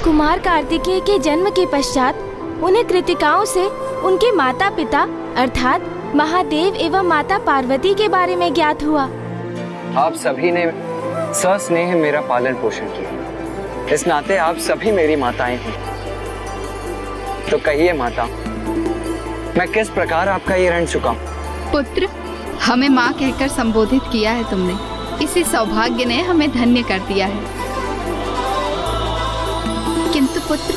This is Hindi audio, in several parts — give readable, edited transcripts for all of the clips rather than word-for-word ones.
कुमार कार्तिकेय के जन्म के पश्चात उन्हें कृतिकाओं से उनके माता पिता अर्थात महादेव एवं माता पार्वती के बारे में ज्ञात हुआ। आप सभी ने सस्नेह मेरा पालन पोषण किया, इस नाते आप सभी मेरी माताएं हैं। तो कहिए माता, मैं किस प्रकार आपका ये ऋण चुकाऊं? पुत्र, हमें माँ कहकर संबोधित किया है तुमने, इसी सौभाग्य ने हमें धन्य कर दिया है। किंतु पुत्र,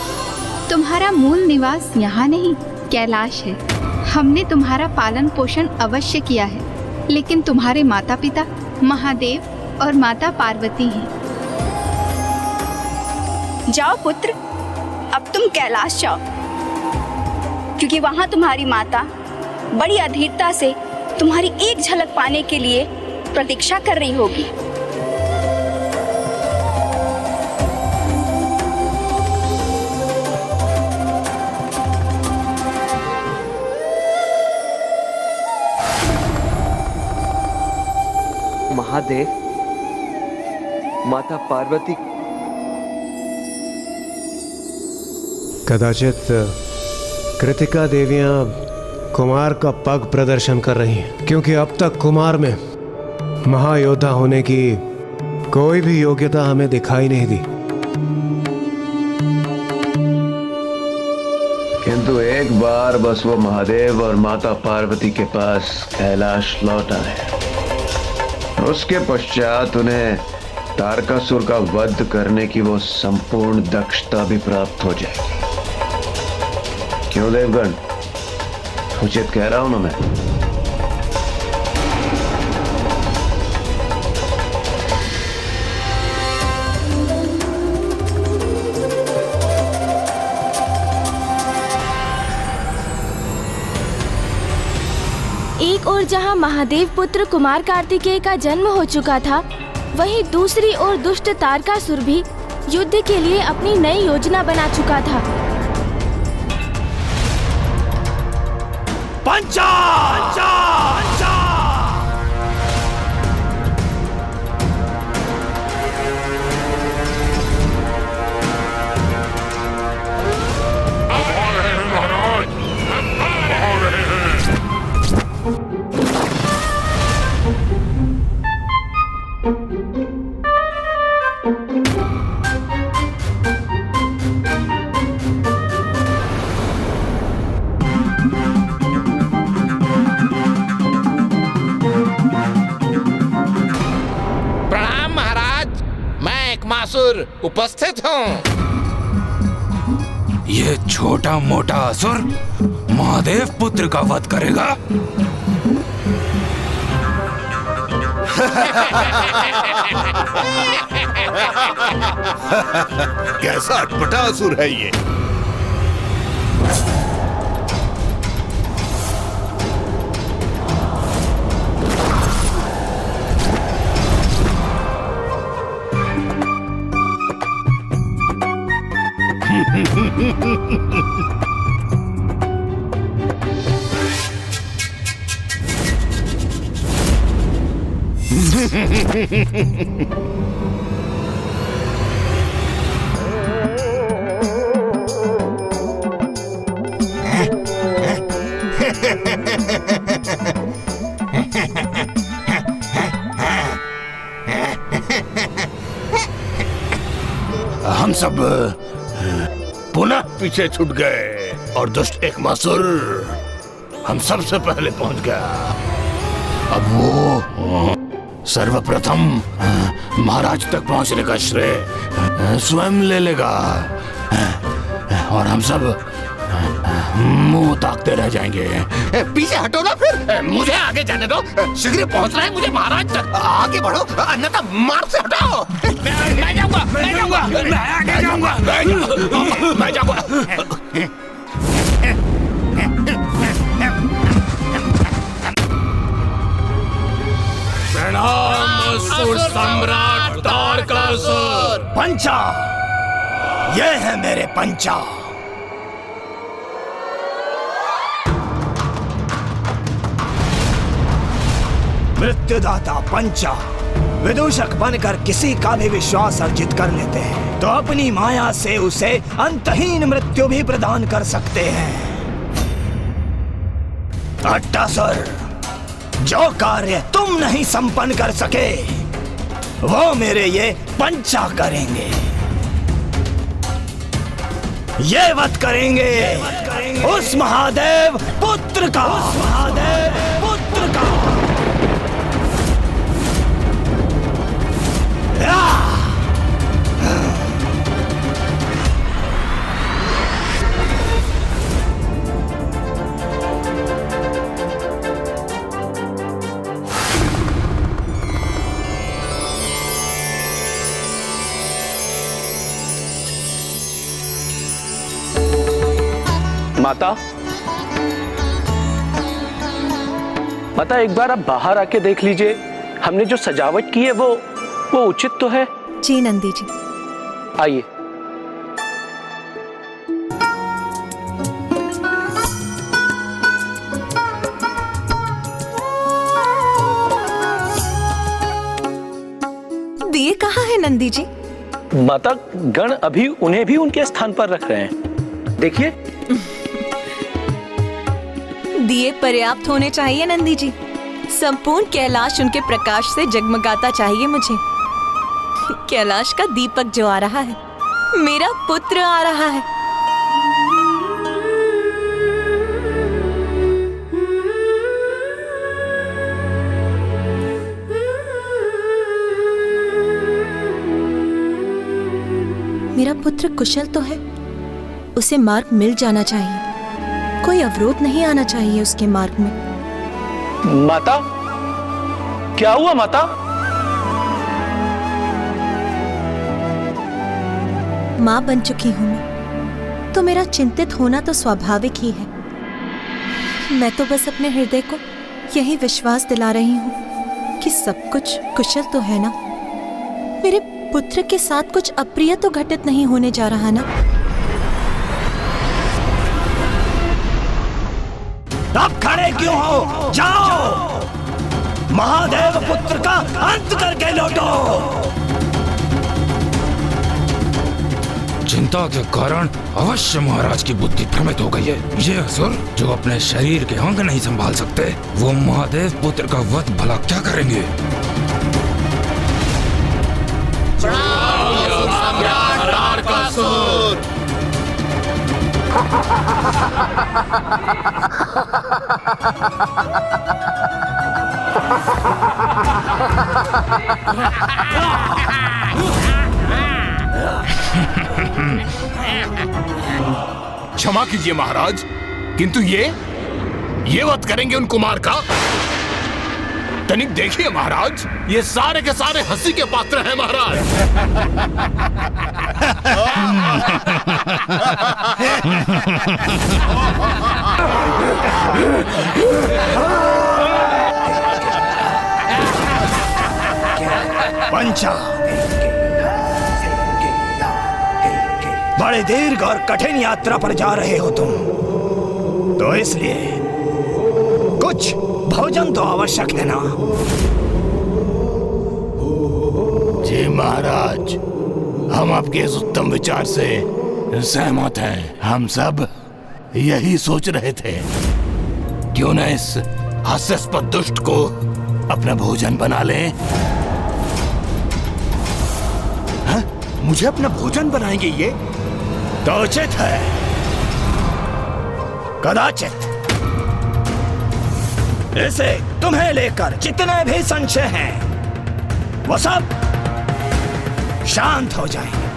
तुम्हारा मूल निवास यहाँ नहीं कैलाश है। हमने तुम्हारा पालन पोषण अवश्य किया है, लेकिन तुम्हारे माता पिता महादेव और माता पार्वती हैं। जाओ पुत्र, अब तुम कैलाश जाओ, क्योंकि वहां तुम्हारी माता बड़ी अधीरता से तुम्हारी एक झलक पाने के लिए प्रतीक्षा कर रही होगी। महादेव, माता पार्वती, कदाचित कृतिका देवियां कुमार का पग प्रदर्शन कर रही हैं, क्योंकि अब तक कुमार में महायोद्धा होने की कोई भी योग्यता हमें दिखाई नहीं दी। किंतु एक बार बस वो महादेव और माता पार्वती के पास कैलाश लौट आए, उसके पश्चात उन्हें तारकासुर का वध करने की वो संपूर्ण दक्षता भी प्राप्त हो जाएगी। क्यों देवगण, उचित कह रहा हूं ना मैं? एक ओर जहां महादेव पुत्र कुमार कार्तिकेय का जन्म हो चुका था, वहीं दूसरी ओर दुष्ट तारकासुर भी युद्ध के लिए अपनी नई योजना बना चुका था। पंचा! उपस्थित हूँ। ये छोटा मोटा असुर महादेव पुत्र का वध करेगा? कैसा अटपटा असुर है ये? हम सब पुनः पीछे छूट गए और दुष्ट एक मासुर हम सबसे पहले पहुंच गया। अब वो सर्वप्रथम महाराज तक पहुंचने का श्रेय स्वयं ले लेगा और हम सब मुंह ताकते रह जाएंगे। पीछे हटो ना, फिर मुझे आगे जाने दो, शीघ्र पहुंचना है मुझे महाराज तक। आगे बढ़ो, अन्यथा मार्ग से हटाओ। मैं जाऊंगा, मैं आगे जाऊंगा, मैं जाऊंगा। प्रणाम असुर सम्राट तारकासुर। पंचा, ये है मेरे पंचा। मृत्युदाता पंचा विदूषक बनकर किसी का भी विश्वास अर्जित कर लेते हैं। तो अपनी माया से उसे अंतहीन मृत्यु भी प्रदान कर सकते हैं। अट्टासुर, जो कार्य तुम नहीं संपन्न कर सके वो मेरे ये पंचा करेंगे। ये वध करेंगे उस महादेव पुत्र का, उस महादेव पुत्र का। माता, माता एक बार आप बाहर आके देख लीजिए, हमने जो सजावट की है वो उचित तो है? जी नंदी जी। आइए। दिए कहाँ है नंदी जी? माता, गण अभी उन्हें भी उनके स्थान पर रख रहे हैं, देखिए। दिए पर्याप्त होने चाहिए नंदी जी। संपूर्ण कैलाश उनके प्रकाश से जगमगाता चाहिए मुझे। कैलाश का दीपक जो आ रहा है, मेरा पुत्र आ रहा है। मेरा पुत्र कुशल तो है, उसे मार्ग मिल जाना चाहिए, कोई अवरोध नहीं आना चाहिए उसके मार्ग में। माता, क्या हुआ माता? मां बन चुकी हूं मैं, तो मेरा चिंतित होना तो स्वाभाविक ही है। मैं तो बस अपने हृदय को यही विश्वास दिला रही हूं कि सब कुछ कुशल तो है ना। मेरे पुत्र के साथ कुछ अप्रिय तो घटित नहीं होने जा रहा ना। अब खड़े क्यों हो? जाओ, महादेव पुत्र का अंत करके लौटो। चिंता के कारण अवश्य महाराज की बुद्धि भ्रमित हो गई है। ये असुर जो अपने शरीर के अंग नहीं संभाल सकते, वो महादेव पुत्र का वध भला क्या करेंगे? क्षमा कीजिए महाराज, किंतु ये वध करेंगे उन कुमार का? तनिक देखिए महाराज, ये सारे के सारे हंसी के पात्र हैं महाराज। पंचा, बड़े दीर्घ और कठिन यात्रा पर जा रहे हो तुम, तो इसलिए कुछ भोजन तो आवश्यक है ना। जी महाराज, हम आपके इस उत्तम विचार से सहमत हैं। हम सब यही सोच रहे थे, क्यों न इस हास्यास्पद दुष्ट को अपना भोजन बना लें। हाँ? मुझे अपना भोजन बनाएंगे ये? तो उचित है, कदाचित इसे तुम्हें लेकर जितने भी संशय हैं वो सब शांत हो जाएंगे।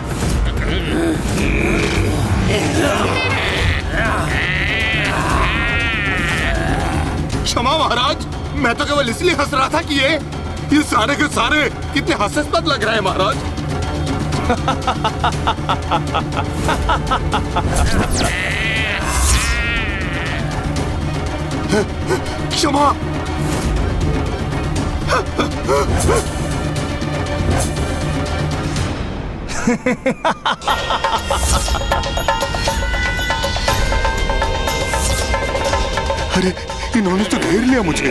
क्षमा महाराज, मैं तो केवल इसलिए हंस रहा था कि ये सारे के सारे कितने हास्यास्पद लग रहे हैं महाराज। क्षमा। अरे, इन्होंने तो घेर लिया मुझे।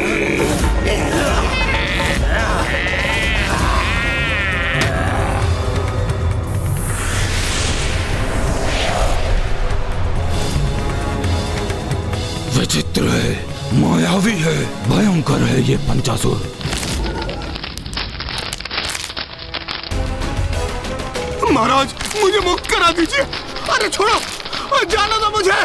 विचित्र है, मायावी है, भयंकर है ये पंचासुर। महाराज मुझे मुक्त करा दीजिए। अरे छोड़ो, जाने दो मुझे।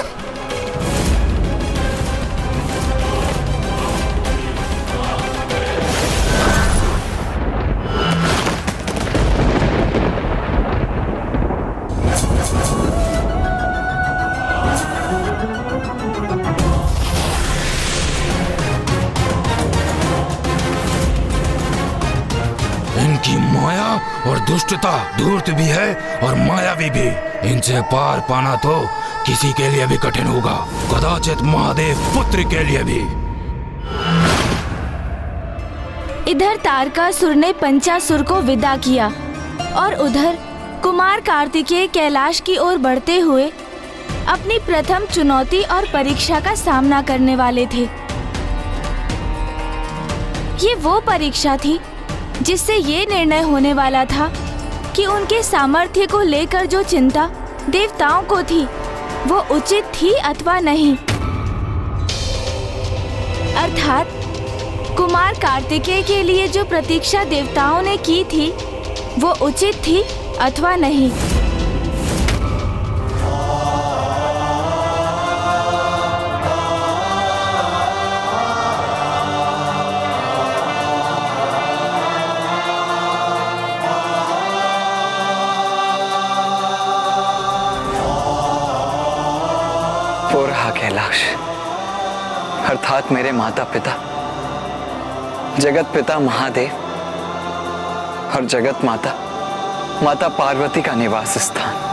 इनकी माया और दुष्टता धूर्त भी है और मायावी भी। इनसे पार पाना तो किसी के लिए भी कठिन होगा, कदाचित महादेव पुत्र के लिए भी। इधर तारकासुर ने पंचासुर को विदा किया और उधर कुमार कार्तिकेय कैलाश की ओर बढ़ते हुए अपनी प्रथम चुनौती और परीक्षा का सामना करने वाले थे। ये वो परीक्षा थी जिससे ये निर्णय होने वाला था कि उनके सामर्थ्य को लेकर जो चिंता देवताओं को थी वो उचित थी अथवा नहीं। अर्थात कुमार कार्तिकेय के लिए जो प्रतीक्षा देवताओं ने की थी वो उचित थी अथवा नहीं। वो रहा कैलाश, अर्थात मेरे माता पिता, जगत पिता महादेव और जगत माता माता पार्वती का निवास स्थान।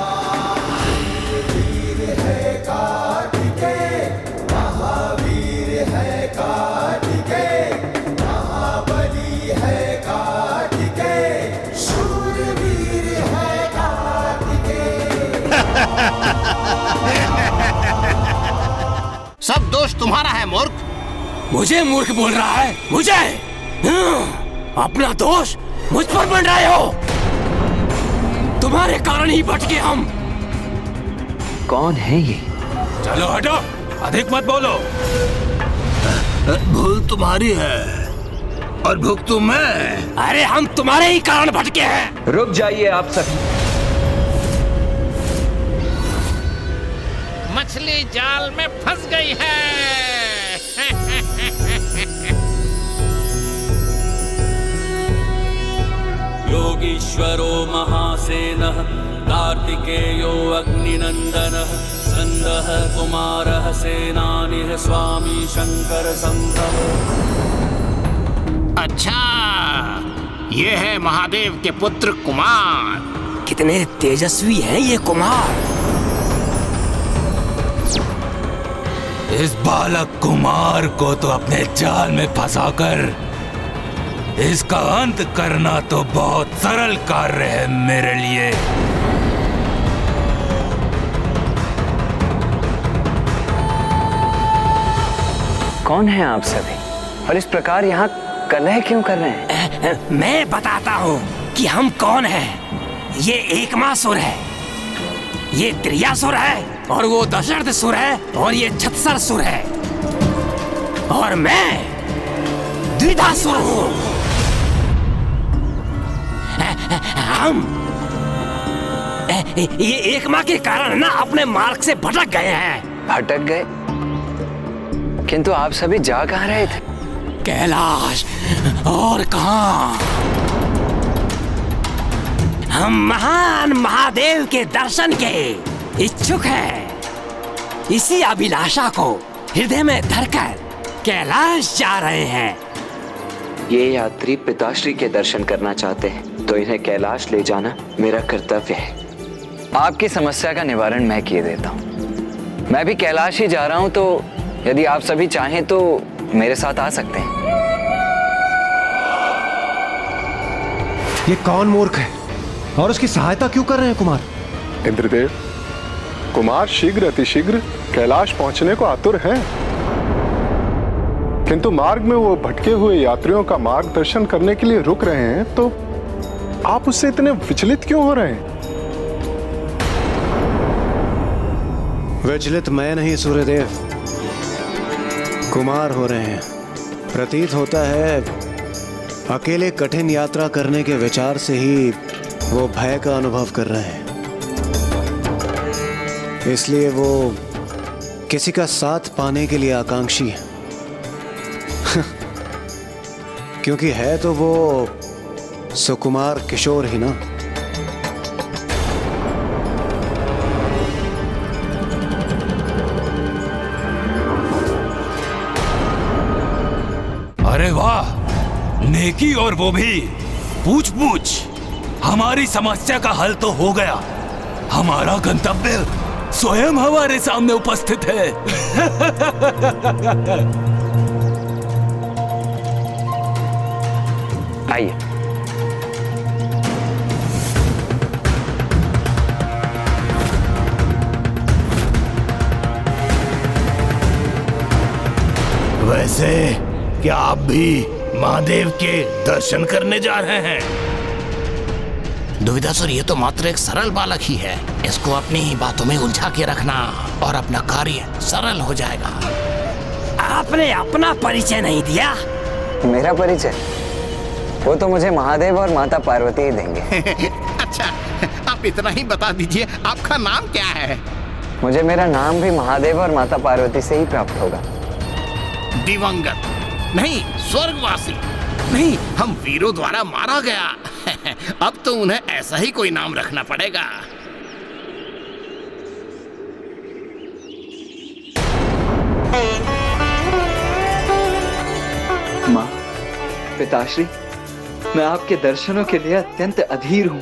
सब दोष तुम्हारा है मूर्ख। मुझे मूर्ख बोल रहा है? मुझे अपना दोष मुझ पर बन रहे हो। तुम्हारे कारण ही भटके हम। कौन है ये? चलो हटो, अधिक मत बोलो। भूल तुम्हारी है और भुगतू मैं। अरे हम तुम्हारे ही कारण भटके हैं। रुक जाइए आप सभी। मछली जाल में फंस गई है। योगीश्वरो महासेनः कार्तिकेयो अग्निनंदनः स्कंदः कुमारः सेनानिः स्वामी शंकर संभव। अच्छा, ये है महादेव के पुत्र कुमार। कितने तेजस्वी हैं ये कुमार। इस बालक कुमार को तो अपने जाल में फंसाकर इसका अंत करना तो बहुत सरल कार्य है मेरे लिए। कौन है आप सभी और इस प्रकार यहाँ कलह क्यों कर रहे हैं? मैं बताता हूँ कि हम कौन हैं। ये एकमासुर है, ये त्रियासुर है और वो दशरथसुर है और ये छत्सरसुर है और मैं द्विधासुर हूँ। हम ये एक माँ के कारण ना अपने मार्ग से भटक गए हैं। भटक गए? किंतु आप सभी जा कहाँ रहे थे? कैलाश और कहाँ। हम महान महादेव के दर्शन के इच्छुक हैं। इसी अभिलाषा को हृदय में धरकर कैलाश जा रहे हैं। ये यात्री पिताश्री के दर्शन करना चाहते हैं तो इन्हें कैलाश ले जाना मेरा कर्तव्य है। आपकी समस्या का निवारण मैं किए देता हूँ। मैं भी कैलाश ही जा रहा हूँ, तो यदि आप सभी चाहें तो मेरे साथ आ सकते हैं। ये कौन मूर्ख है और उसकी सहायता क्यों कर रहे हैं कुमार? इंद्रदेव, कुमार शीघ्र अतिशीघ्र कैलाश पहुंचने को आतुर हैं, किंतु मार्ग में वो भटके हुए यात्रियों का मार्गदर्शन करने के लिए रुक रहे हैं, तो आप उससे इतने विचलित क्यों हो रहे हैं? विचलित मैं नहीं सूर्यदेव, कुमार हो रहे हैं। प्रतीत होता है अकेले कठिन यात्रा करने के विचार से ही वो भय का अनुभव कर रहे हैं, इसलिए वो किसी का साथ पाने के लिए आकांक्षी है। क्योंकि है तो वो सुकुमार किशोर ही ना। अरे वाह, नेकी और वो भी पूछ पूछ। हमारी समस्या का हल तो हो गया। हमारा गंतव्य स्वयं हमारे सामने उपस्थित है। आइए। वैसे क्या आप भी महादेव के दर्शन करने जा रहे हैं? दुविधासुर, ये तो मात्र एक सरल बालक ही है। इसको अपनी ही बातों में उलझा के रखना और अपना कार्य सरल हो जाएगा। आपने अपना परिचय नहीं दिया। मेरा परिचय वो तो मुझे महादेव और माता पार्वती ही देंगे। अच्छा, आप इतना ही बता दीजिए, आपका नाम क्या है? मुझे मेरा नाम भी महादेव और माता पार्वती से ही प्राप्त होगा। दिवंगत नहीं, स्वर्गवासी नहीं, हम वीरों द्वारा मारा गया। अब तो उन्हें ऐसा ही कोई नाम रखना पड़ेगा। माँ, पिताश्री, मैं आपके दर्शनों के लिए अत्यंत अधीर हूँ।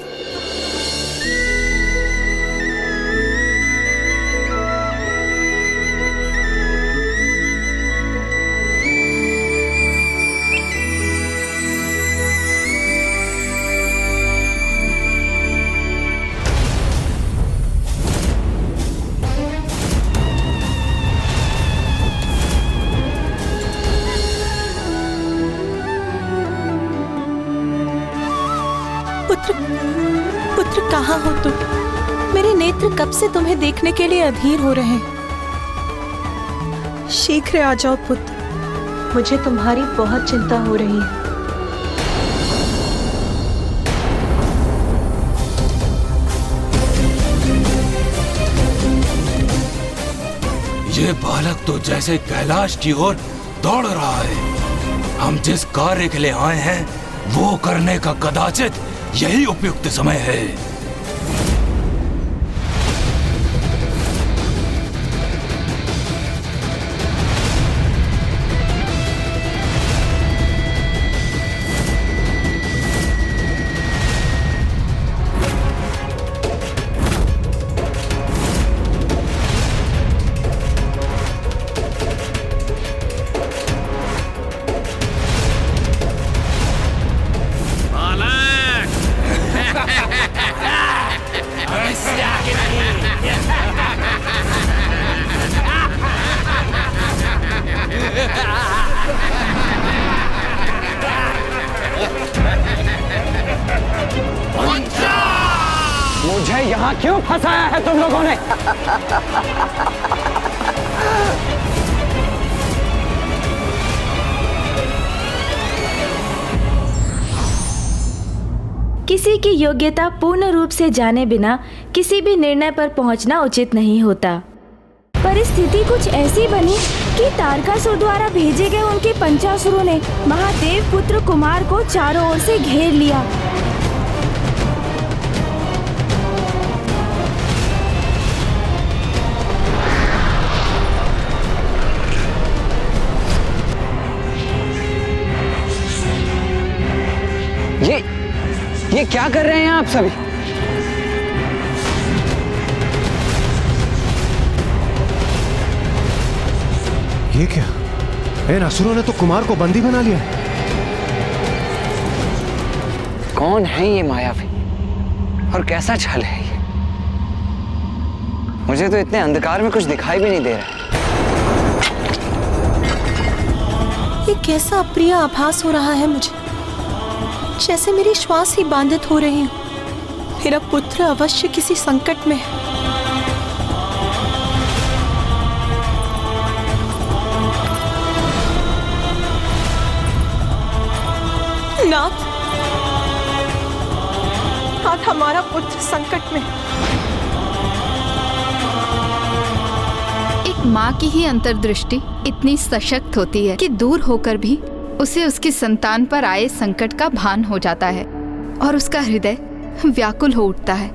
पुत्र कहाँ हो तुम? मेरे नेत्र कब से तुम्हें देखने के लिए अधीर हो रहे हैं। शीघ्र आ जाओ पुत्र, मुझे तुम्हारी बहुत चिंता हो रही है। ये बालक तो जैसे कैलाश की ओर दौड़ रहा है। हम जिस कार्य के लिए आए हैं वो करने का कदाचित यही उपयुक्त समय है। मुझे यहाँ क्यों फंसाया है तुम लोगों ने? किसी की योग्यता पूर्ण रूप से जाने बिना किसी भी निर्णय पर पहुंचना उचित नहीं होता। परिस्थिति कुछ ऐसी बनी कि तारकासुर द्वारा भेजे गए उनके पंचासुरों ने महादेव पुत्र कुमार को चारों ओर से घेर लिया। ये क्या कर रहे हैं आप सभी? ये क्या? इन असुरों ने तो कुमार को बंदी बना लिया। कौन है ये मायावी और कैसा छल है ये? मुझे तो इतने अंधकार में कुछ दिखाई भी नहीं दे रहा। ये कैसा अप्रिय आभास हो रहा है मुझे, जैसे मेरी श्वास ही बाधित हो रही हो। मेरा पुत्र अवश्य किसी संकट में है। हमारा पुत्र संकट में। एक माँ की ही अंतर्दृष्टि इतनी सशक्त होती है कि दूर होकर भी उसे उसकी संतान पर आए संकट का भान हो जाता है और उसका हृदय व्याकुल हो उठता है।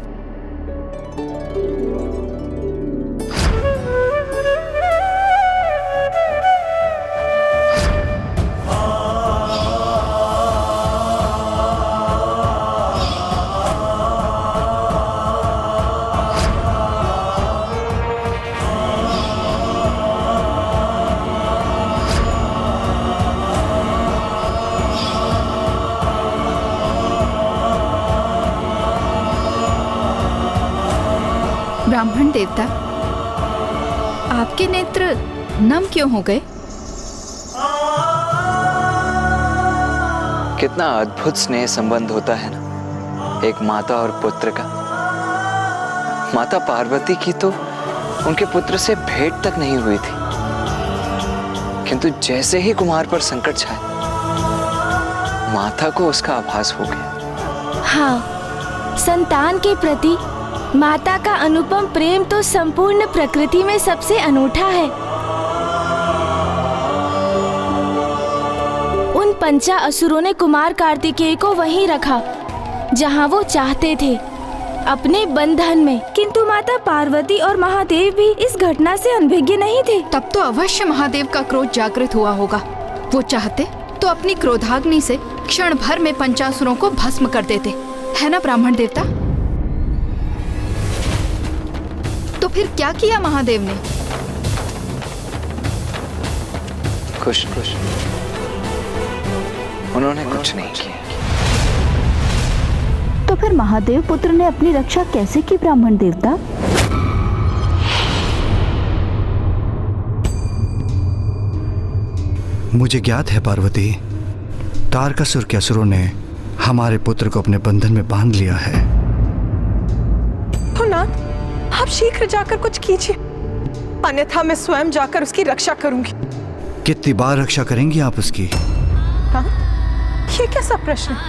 ब्राह्मण देवता, आपके नेत्र नम क्यों हो गए? कितना अद्भुत स्नेह संबंध होता है ना एक माता और पुत्र का। माता पार्वती की तो उनके पुत्र से भेंट तक नहीं हुई थी, किंतु जैसे ही कुमार पर संकट छाया, माता को उसका आभास हो गया। हाँ, संतान के प्रति माता का अनुपम प्रेम तो संपूर्ण प्रकृति में सबसे अनूठा है। उन पंचा असुरों ने कुमार कार्तिकेय को वहीं रखा जहां वो चाहते थे, अपने बंधन में। किंतु माता पार्वती और महादेव भी इस घटना से अनभिज्ञ नहीं थे। तब तो अवश्य महादेव का क्रोध जागृत हुआ होगा। वो चाहते तो अपनी क्रोधाग्नि से क्षण भर में पंचासुरों को भस्म कर देते, है ना ब्राह्मण देवता? तो फिर क्या किया महादेव ने? कुछ उन्होंने कुछ नहीं किया। तो फिर महादेव पुत्र ने अपनी रक्षा कैसे की ब्राह्मण देवता? मुझे ज्ञात है पार्वती, तारकासुर के असुरों ने हमारे पुत्र को अपने बंधन में बांध लिया है। नाथ, आप शीघ्र जाकर कुछ कीजिए, अन्यथा मैं स्वयं जाकर उसकी रक्षा करूंगी। कितनी बार रक्षा करेंगी आप उसकी? हाँ? ये कैसा प्रश्न है?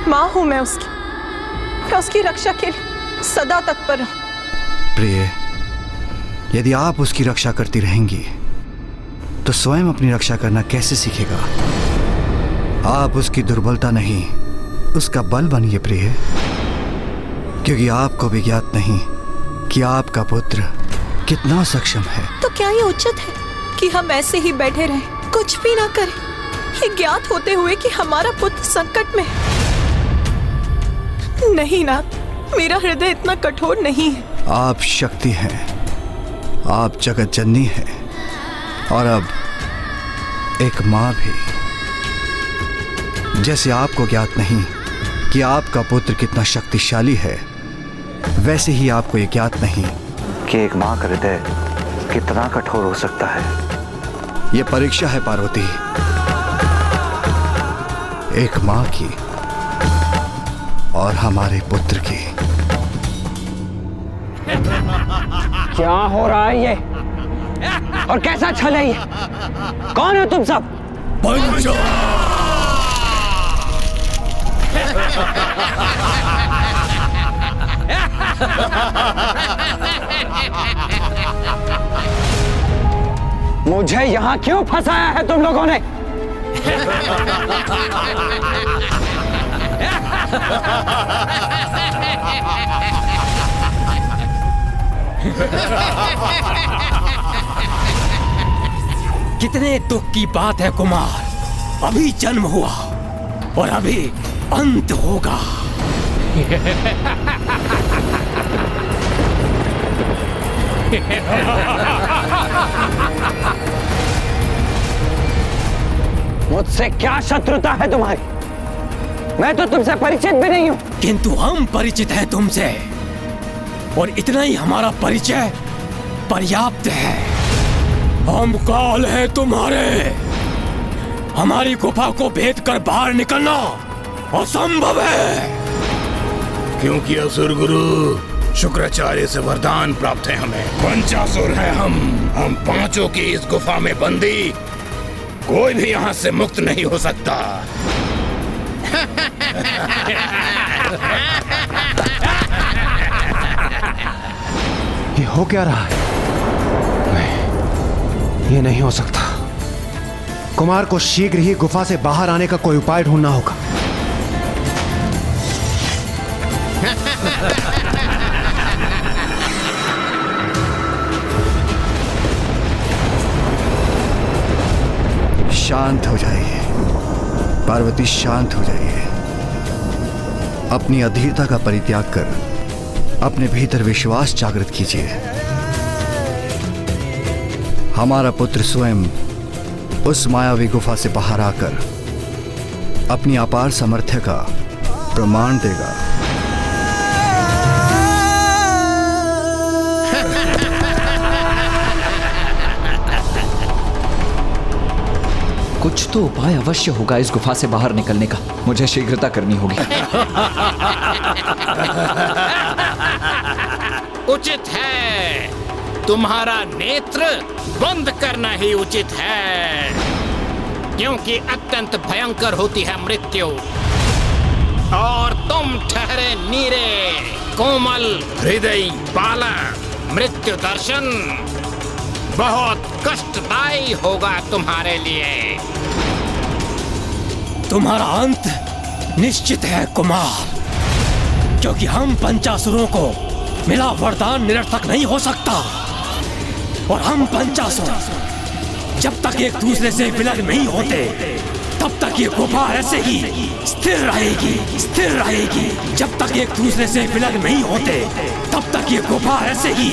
माँ हूं मैं उसकी रक्षा के लिए सदा तत्पर हूं। प्रिय, यदि आप उसकी रक्षा करती रहेंगी तो स्वयं अपनी रक्षा करना कैसे सीखेगा? आप उसकी दुर्बलता नहीं, उसका बल बनिए प्रिय, क्योंकि आपको भी ज्ञात नहीं कि आपका पुत्र कितना सक्षम है। तो क्या ये उचित है कि हम ऐसे ही बैठे रहें, कुछ भी ना करें, ये ज्ञात होते हुए कि हमारा पुत्र संकट में है? नहीं नाथ, मेरा हृदय इतना कठोर नहीं है। आप शक्ति हैं, आप जगत जननी हैं, और अब एक माँ भी। जैसे आपको ज्ञात नहीं कि आपका पुत्र कितना शक्तिशाली है, वैसे ही आपको ये ज्ञात नहीं कि एक माँ का हृदय कितना कठोर हो सकता है। ये परीक्षा है पार्वती, एक माँ की और हमारे पुत्र की। क्या हो रहा है ये? और कैसा छल है ये? कौन हो तुम सब? पंचा! मुझे यहाँ क्यों फंसाया है तुम लोगों ने? कितने दुख की बात है कुमार, अभी जन्म हुआ और अभी अंत होगा। मुझसे क्या शत्रुता है तुम्हारी? मैं तो तुमसे परिचित भी नहीं हूं। किंतु हम परिचित हैं तुमसे, और इतना ही हमारा परिचय पर्याप्त है। हम काल हैं तुम्हारे, हमारी गुफा को भेद कर बाहर निकलना असंभव है। क्योंकि असुर गुरु शुक्राचार्य से वरदान प्राप्त है हमें। पंचासुर हैं हम पांचों की इस गुफा में बंदी, कोई भी यहाँ से मुक्त नहीं हो सकता। ये हो क्या रहा है? नहीं, ये नहीं हो सकता। कुमार को शीघ्र ही गुफा से बाहर आने का कोई उपाय ढूंढना होगा। शांत हो जाइए पार्वती, शांत हो जाइए। अपनी अधीरता का परित्याग कर अपने भीतर विश्वास जागृत कीजिए। हमारा पुत्र स्वयं उस मायावी गुफा से बाहर आकर अपनी अपार सामर्थ्य का प्रमाण देगा। कुछ तो उपाय अवश्य होगा इस गुफा से बाहर निकलने का। मुझे शीघ्रता करनी होगी। उचित है, तुम्हारा नेत्र बंद करना ही उचित है, क्योंकि अत्यंत भयंकर होती है मृत्यु। और तुम ठहरे नीरे कोमल हृदय बालक, मृत्यु दर्शन बहुत कष्टदायी होगा तुम्हारे लिए। तुम्हारा अंत निश्चित है कुमार, क्योंकि हम पंचासुरों को मिला वरदान निरर्थक नहीं हो सकता। और हम पंचासुर जब तक एक दूसरे से विलग नहीं होते तब तक ये गुफा ऐसे ही स्थिर रहेगी, स्थिर रहेगी। जब तक एक दूसरे से विलग नहीं होते तब तक ये गुफा ऐसे ही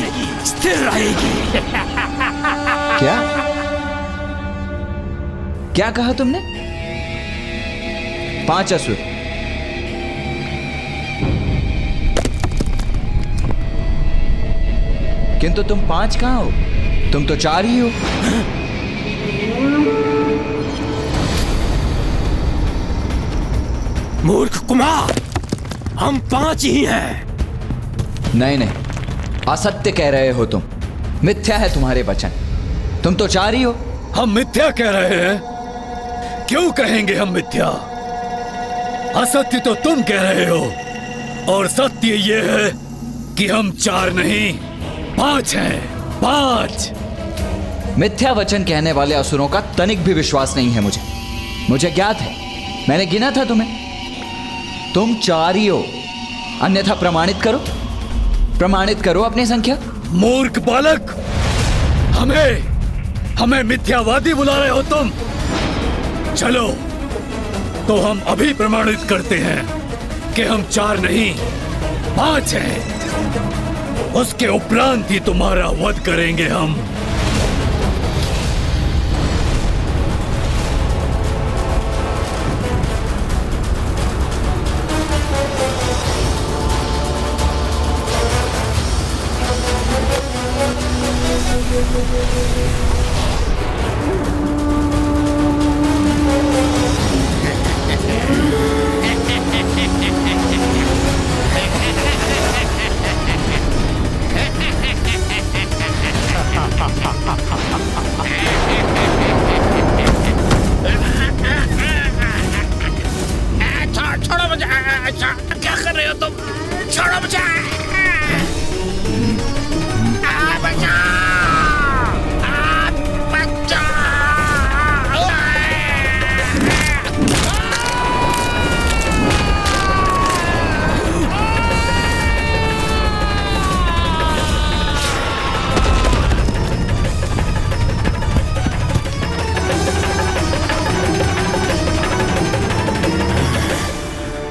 स्थिर रहेगी। क्या क्या कहा तुमने? 5 असुर? किंतु तुम 5 कहां हो? तुम तो 4 ही हो। मूर्ख कुमार, हम 5 ही हैं। नहीं नहीं, असत्य कह रहे हो तुम। मिथ्या है तुम्हारे वचन। तुम तो 4 ही हो। हम मिथ्या कह रहे हैं? क्यों कहेंगे हम मिथ्या? असत्य तो तुम कह रहे हो, और सत्य ये है कि हम 4 नहीं 5 हैं। 5। मिथ्या वचन कहने वाले असुरों का तनिक भी विश्वास नहीं है मुझे ज्ञात है। मैंने गिना था तुम्हें। तुम 4 ही हो, अन्यथा प्रमाणित करो अपनी संख्या। मूर्ख बालक, हमें मिथ्यावादी बुला रहे हो तुम? चलो तो हम अभी प्रमाणित करते हैं कि हम 4 नहीं 5 हैं। उसके उपरांत ही तुम्हारा वध करेंगे हम। छोड़ो मुझे। क्या कर रहे हो तुम? छोड़ो मुझे।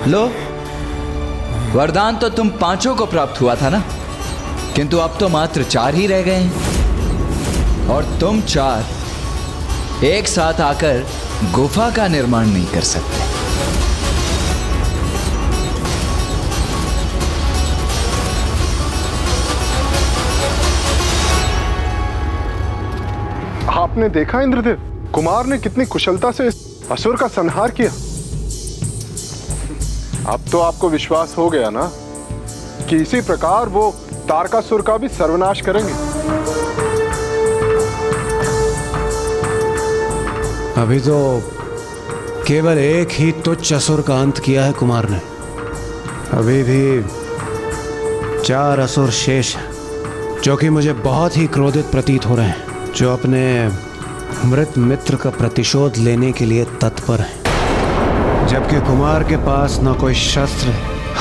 लो, वरदान तो तुम 5 को प्राप्त हुआ था ना, किंतु अब तो मात्र 4 ही रह गए हैं। और तुम 4 एक साथ आकर गुफा का निर्माण नहीं कर सकते। आपने देखा इंद्रदेव, कुमार ने कितनी कुशलता से इस असुर का संहार किया। अब तो आपको विश्वास हो गया ना कि इसी प्रकार वो तारकासुर का भी सर्वनाश करेंगे। अभी तो केवल एक ही तुच्छ असुर का अंत किया है कुमार ने। अभी भी 4 असुर शेष हैं, जो कि मुझे बहुत ही क्रोधित प्रतीत हो रहे हैं, जो अपने मृत मित्र का प्रतिशोध लेने के लिए तत्पर हैं। जबकि कुमार के पास न कोई शस्त्र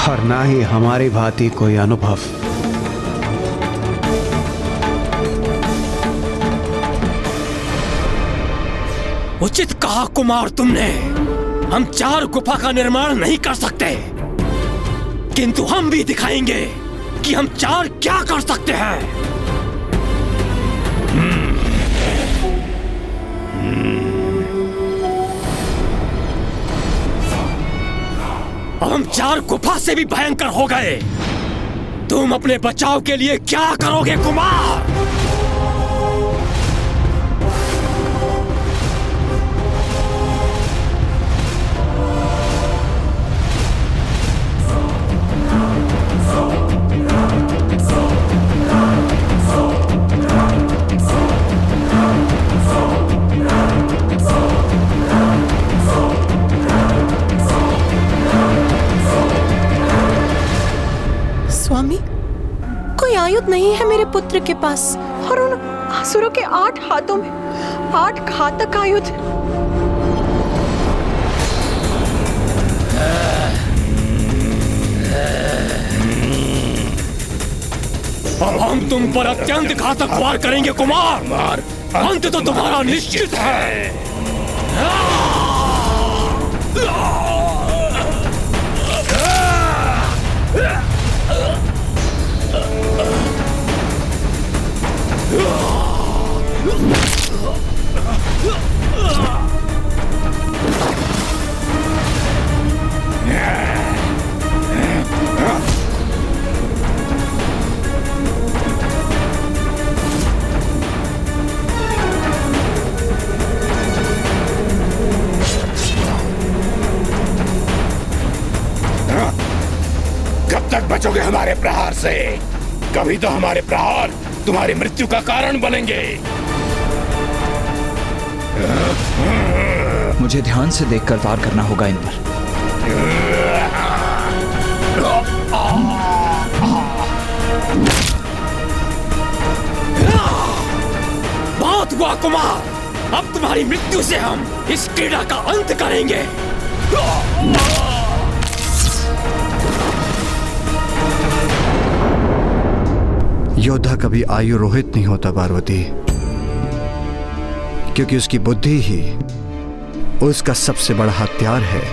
और ना ही हमारी भांति कोई अनुभव। उचित कहा कुमार तुमने। हम 4 गुफा का निर्माण नहीं कर सकते, किंतु हम भी दिखाएंगे कि हम 4 क्या कर सकते हैं। अब हम 4 गुफा से भी भयंकर हो गए। तुम अपने बचाव के लिए क्या करोगे कुमार? स्वामी, कोई आयुध नहीं है मेरे पुत्र के पास, और उन असुरों के 8 हाथों में 8 घातक आयुध। अब हम तुम पर अत्यंत घातक वार करेंगे कुमार। अंत तो तुम्हारा निश्चित है। कब तक बचोगे हमारे प्रहार से? कभी तो हमारे प्रहार तुम्हारी मृत्यु का कारण बनेंगे। मुझे ध्यान से देखकर वार करना होगा इन पर। बहुत हुआ कुमार, अब तुम्हारी मृत्यु से हम इस क्रीड़ा का अंत करेंगे। योद्धा कभी आयु रोहित नहीं होता पार्वती, क्योंकि उसकी बुद्धि ही उसका सबसे बड़ा हथियार है।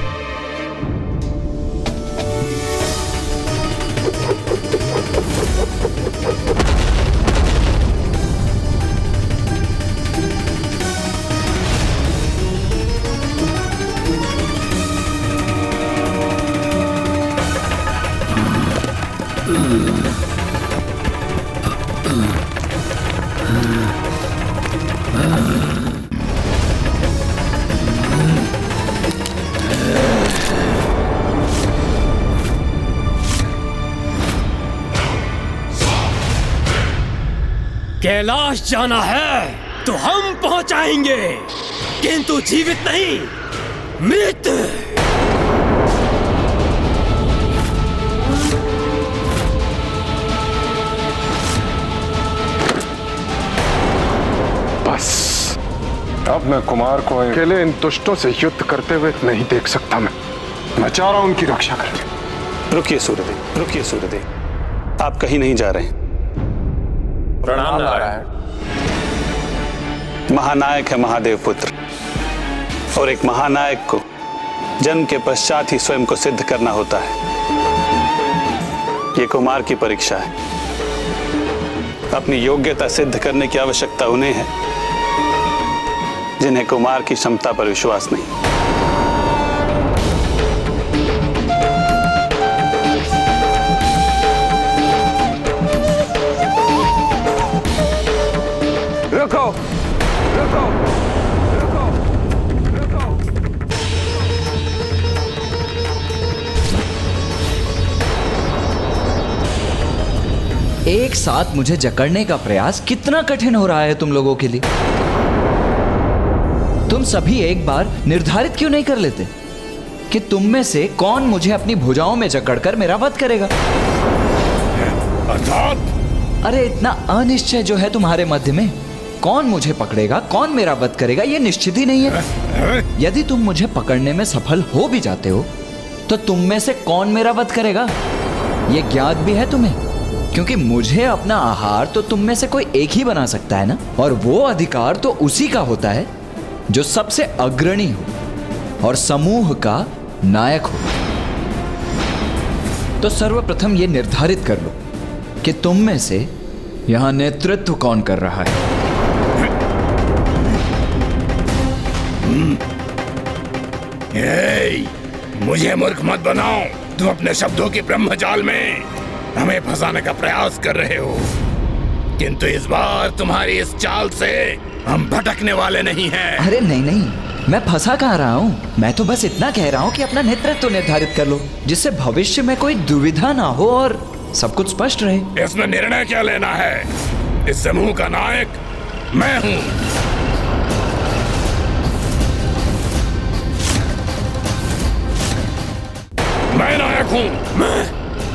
कैलाश जाना है तो हम पहुंचाएंगे, किंतु जीवित नहीं, मृत। बस अब मैं कुमार को अकेले इन दुष्टों से युद्ध करते हुए नहीं देख सकता। मैं चाह रहा हूं उनकी रक्षा करें। रुकिए सूर्यदेव, रुकिए सूर्यदेव, आप कहीं नहीं जा रहे। प्रणाम नारायण। महानायक है महादेव पुत्र, और एक महानायक को जन्म के पश्चात ही स्वयं को सिद्ध करना होता है। ये कुमार की परीक्षा है। अपनी योग्यता सिद्ध करने की आवश्यकता उन्हें है जिन्हें कुमार की क्षमता पर विश्वास नहीं। रुको, रुको, रुको, रुको। एक साथ मुझे जकड़ने का प्रयास कितना कठिन हो रहा है तुम लोगों के लिए। तुम सभी एक बार निर्धारित क्यों नहीं कर लेते कि तुम में से कौन मुझे अपनी भुजाओं में जकड़कर मेरा वध करेगा? अरे इतना अनिश्चय जो है तुम्हारे मध्य में, कौन मुझे पकड़ेगा, कौन मेरा वध करेगा, ये निश्चित ही नहीं है। यदि तुम मुझे पकड़ने में सफल हो भी जाते हो तो तुम में से कौन मेरा वध करेगा, ये ज्ञात भी है तुम्हें, क्योंकि मुझे अपना आहार तो तुम में से कोई एक ही बना सकता है ना, और वो अधिकार तो उसी का होता है जो सबसे अग्रणी हो और समूह का नायक हो। तो सर्वप्रथम ये निर्धारित कर लो कि तुम में से यहां नेतृत्व कौन कर रहा है। मुझे मूर्ख मत बनाओ। तुम अपने शब्दों की ब्रह्मजाल में हमें फंसाने का प्रयास कर रहे हो, किंतु इस बार तुम्हारी इस चाल से हम भटकने वाले नहीं हैं। अरे नहीं नहीं, मैं फंसा कहाँ रहा हूँ। मैं तो बस इतना कह रहा हूँ कि अपना नेतृत्व निर्धारित कर लो, जिससे भविष्य में कोई दुविधा ना हो और सब कुछ स्पष्ट रहे। इसमें निर्णय क्या लेना है? इस समूह का नायक मैं हूँ। मैं नायक हूँ।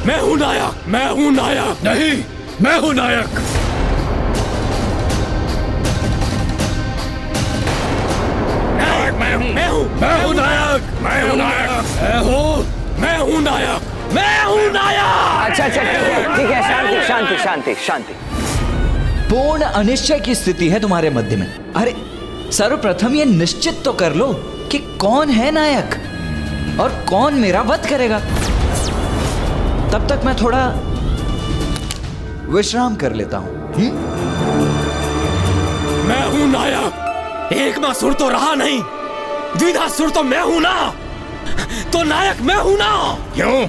मैं हूँ नायक। मैं हूँ नायक। नहीं, मैं हूँ नायक। मैं हूँ नायक। मैं हूँ नायक। मैं हूँ नायक। मैं हूँ नायक। अच्छा ठीक है, शांति शांति शांति शांति। पूर्ण अनिश्चय की स्थिति है तुम्हारे मध्य में। अरे सर्वप्रथम ये निश्चित तो कर लो कि कौन है नायक और कौन मेरा वध करेगा। तब तक मैं थोड़ा विश्राम कर लेता हूं। मैं हूं नायक। एक मासुर तो रहा नहीं, द्विधासुर तो मैं हूं ना, तो नायक मैं हूं ना। क्यों?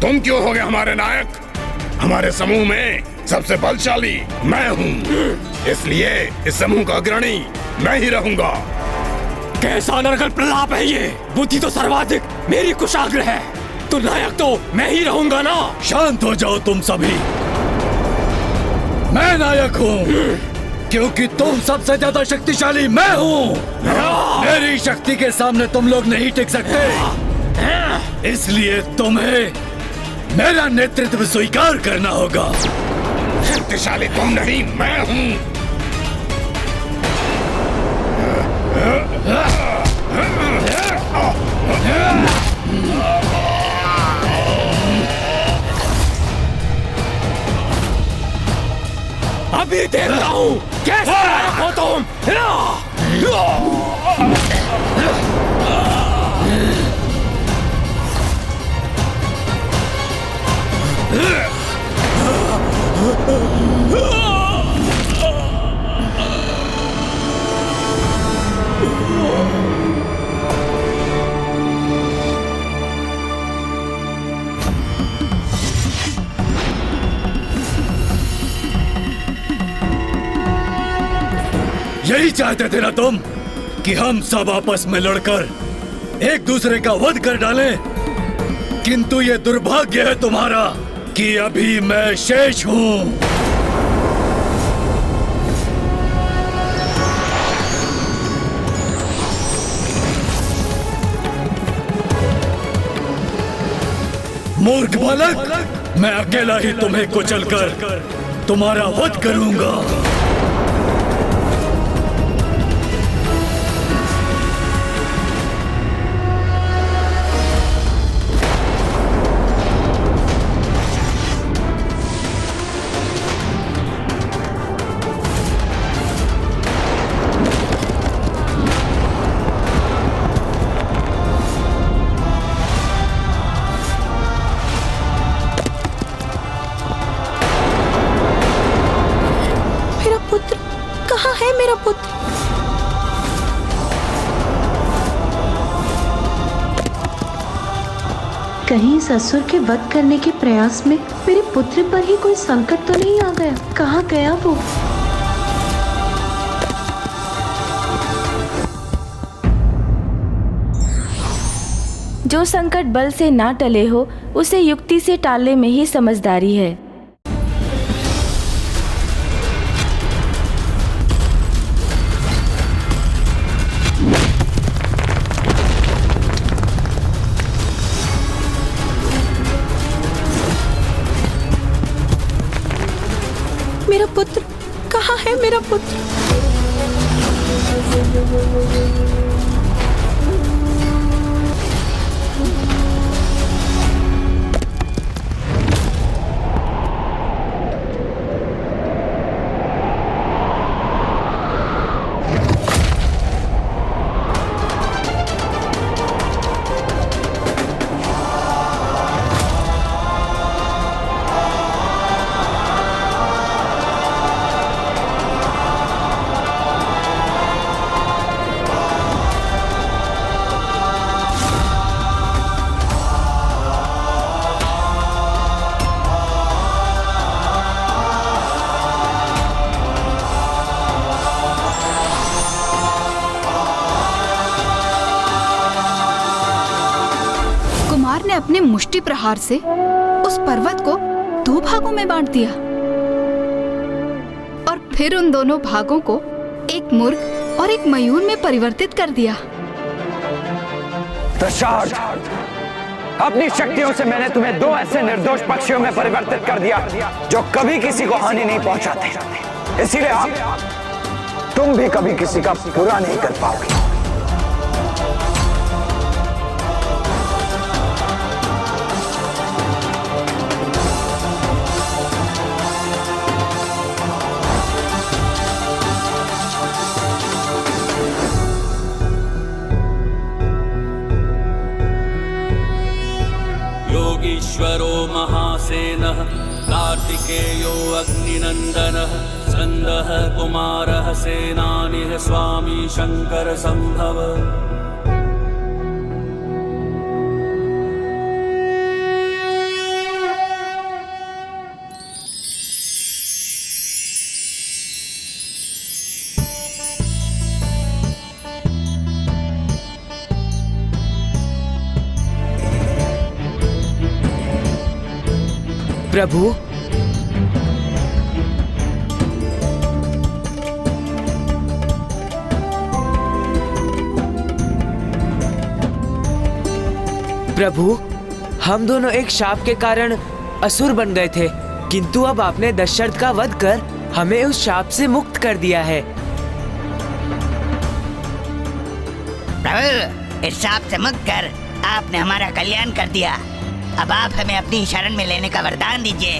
तुम क्यों हो गए हमारे नायक? हमारे समूह में सबसे बलशाली मैं हूँ, इसलिए इस समूह का अग्रणी मैं ही रहूंगा। कैसा नरकल प्रलाप है ये? बुद्धि तो सर्वाधिक मेरी कुशाग्र है, तो नायक तो मैं ही रहूंगा ना। शांत हो जाओ तुम सभी। मैं नायक हूँ क्योंकि तुम सबसे ज्यादा शक्तिशाली मैं हूँ। मेरी शक्ति के सामने तुम लोग नहीं टिक सकते, इसलिए तुम्हें मेरा नेतृत्व स्वीकार करना होगा। शक्तिशाली तुम नहीं, मैं हूँ। अभी देखता हूँ कैसे हो तुम। यही चाहते थे ना तुम कि हम सब आपस में लड़कर एक दूसरे का वध कर डालें, किंतु ये दुर्भाग्य है तुम्हारा कि अभी मैं शेष हूं। मूर्ख बालक, मैं अकेला ही तुम्हें कुचलकर तुम्हारा वध करूंगा। मेरा पुत्र कहीं इस असुर के वध करने के प्रयास में मेरे पुत्र पर ही कोई संकट तो नहीं आ गया? कहाँ गया वो? जो संकट बल से ना टले हो उसे युक्ति से टालने में ही समझदारी है। कहाँ है मेरा पुत्र? अपने मुष्टि प्रहार से उस पर्वत को 2 भागों में बांट दिया और फिर उन दोनों भागों को एक मुर्ग और एक मयूर में परिवर्तित कर दिया। दशार्थ, अपनी शक्तियों से मैंने तुम्हें 2 ऐसे निर्दोष पक्षियों में परिवर्तित कर दिया जो कभी किसी को हानि नहीं पहुंचाते। इसीलिए तुम भी कभी किसी का बुरा नहीं कर पाओगे। योगीश्वरो महासेनः कार्तिकेयो अग्निनन्दनः स्कन्दः कुमारः सेनानिः स्वामी शंकर संभव। प्रभु, प्रभु, हम दोनों एक शाप के कारण असुर बन गए थे, किंतु अब आपने दशरथ का वध कर हमें उस शाप से मुक्त कर दिया है। प्रभु, इस शाप से मुक्त कर आपने हमारा कल्याण कर दिया। अब आप हमें अपनी शरण में लेने का वरदान दीजिए।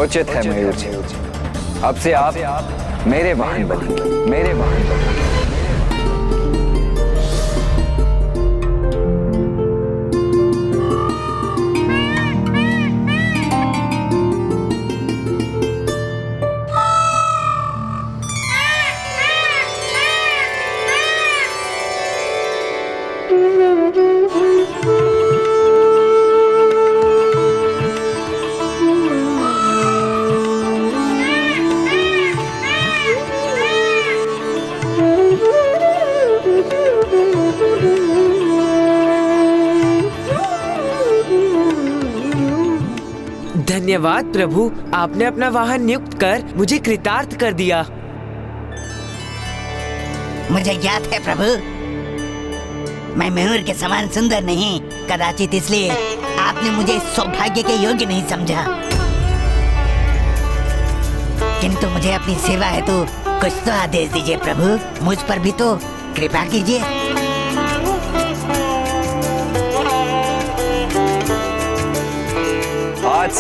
उचित है मयूर जी, अब से आप मेरे वाहन बनेंगे, मेरे वाहन बनेंगे। धन्यवाद प्रभु, आपने अपना वाहन नियुक्त कर मुझे कृतार्थ कर दिया। मुझे याद है प्रभु, मैं मयूर के समान सुंदर नहीं, कदाचित इसलिए आपने मुझे इस सौभाग्य के योग्य नहीं समझा। किंतु मुझे अपनी सेवा है तो कुछ तो आदेश दीजिए प्रभु, मुझ पर भी तो कृपा कीजिए। आज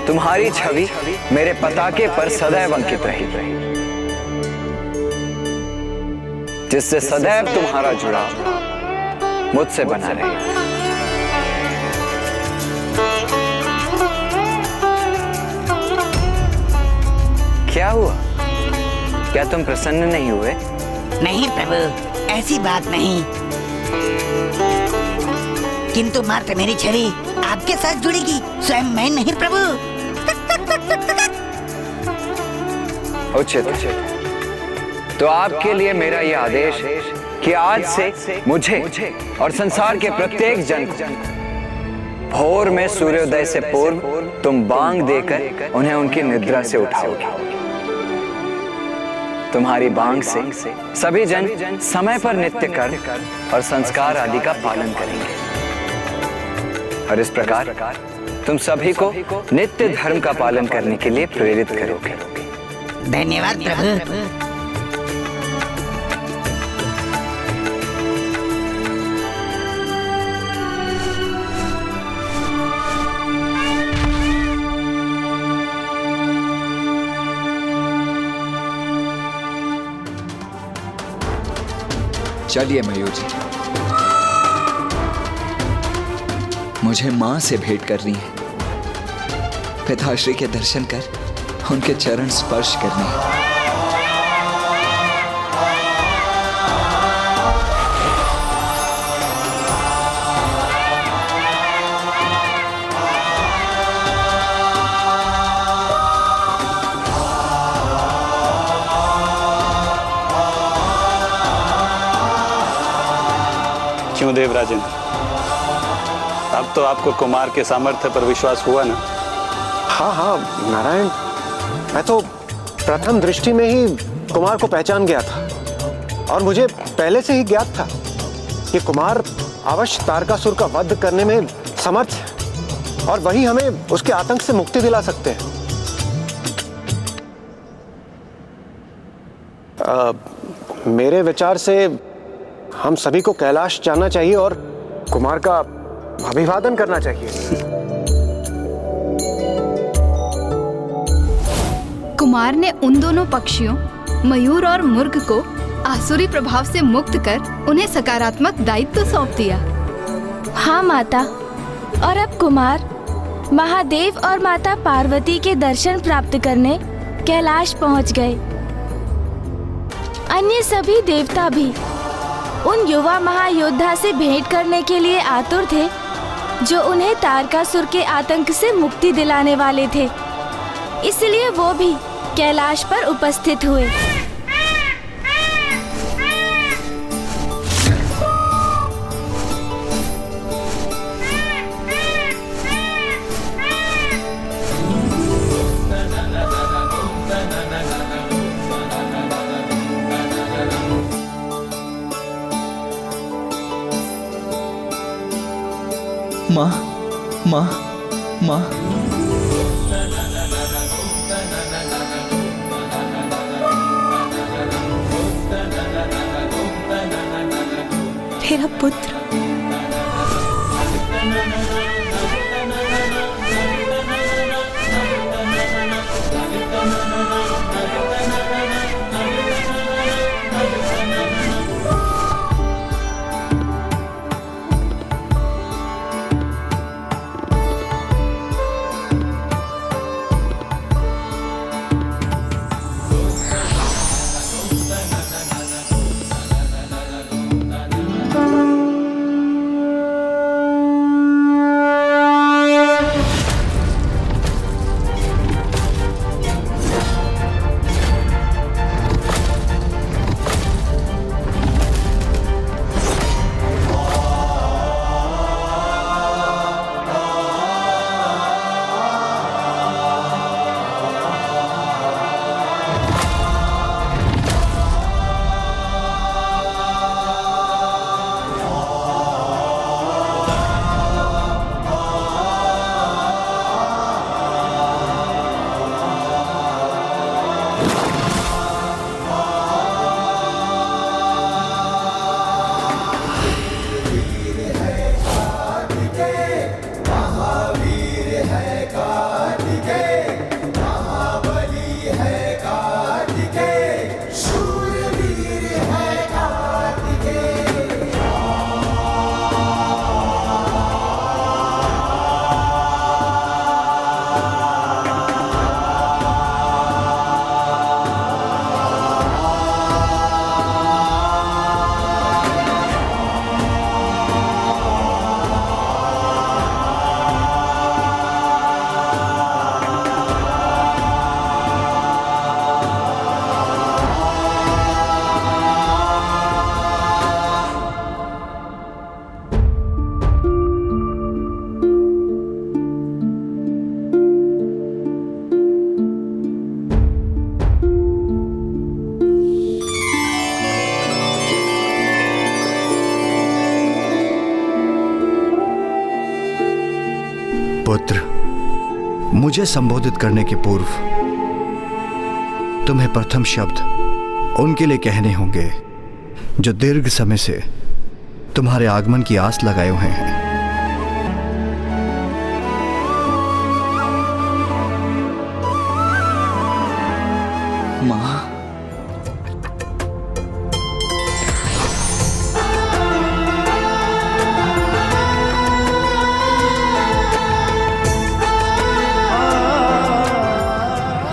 तुम्हारी छवि मेरे पताके पर सदैव अंकित रही, जिससे सदैव तुम्हारा जुड़ाव मुझसे बना रहे। क्या हुआ? क्या तुम प्रसन्न नहीं हुए? नहीं प्रभु, ऐसी बात नहीं, किंतु मात्र मेरी छवि आपके साथ जुड़ेगी, स्वयं मैं नहीं प्रभु। उचित। तो आपके लिए मेरा यह आदेश है कि आज से मुझे और संसार के प्रत्येक जन को भोर में सूर्योदय से पूर्व तुम बांग देकर उन्हें उनकी निद्रा से उठाओगे। तुम्हारी बांग से सभी जन समय पर नित्य कर्म और संस्कार आदि का पालन करेंगे और इस प्रकार तुम सभी को नित्य धर्म का पालन करने के लिए प्रेरित करोगे। धन्यवाद प्रभु। चलिए मयूर जी, मुझे माँ से भेंट करनी है। पिताश्री के दर्शन कर उनके चरण स्पर्श करने हैं। क्यों देवराजन, अब तो आपको कुमार के सामर्थ्य पर विश्वास हुआ ना? हाँ हाँ नारायण, मैं तो प्रथम दृष्टि में ही कुमार को पहचान गया था और मुझे पहले से ही ज्ञात था कि कुमार अवश्य तारकासुर का वध करने में समर्थ है और वही हमें उसके आतंक से मुक्ति दिला सकते हैं। मेरे विचार से हम सभी को कैलाश जाना चाहिए और कुमार का अभिवादन करना चाहिए। कुमार ने उन दोनों पक्षियों मयूर और मुर्ग को आसुरी प्रभाव से मुक्त कर उन्हें सकारात्मक दायित्व सौंप दिया। हाँ माता, और अब कुमार महादेव और माता पार्वती के दर्शन प्राप्त करने कैलाश पहुंच गए। अन्य सभी देवता भी उन युवा महायोद्धा से भेंट करने के लिए आतुर थे जो उन्हें तारकासुर के आतंक से मुक्ति दिलाने वाले थे, इसलिए वो भी कैलाश पर उपस्थित हुए। माँ, माँ, माँ। मेरा पुत्र। पुत्र, मुझे संबोधित करने के पूर्व तुम्हें प्रथम शब्द उनके लिए कहने होंगे जो दीर्घ समय से तुम्हारे आगमन की आस लगाए हुए हैं। माँ,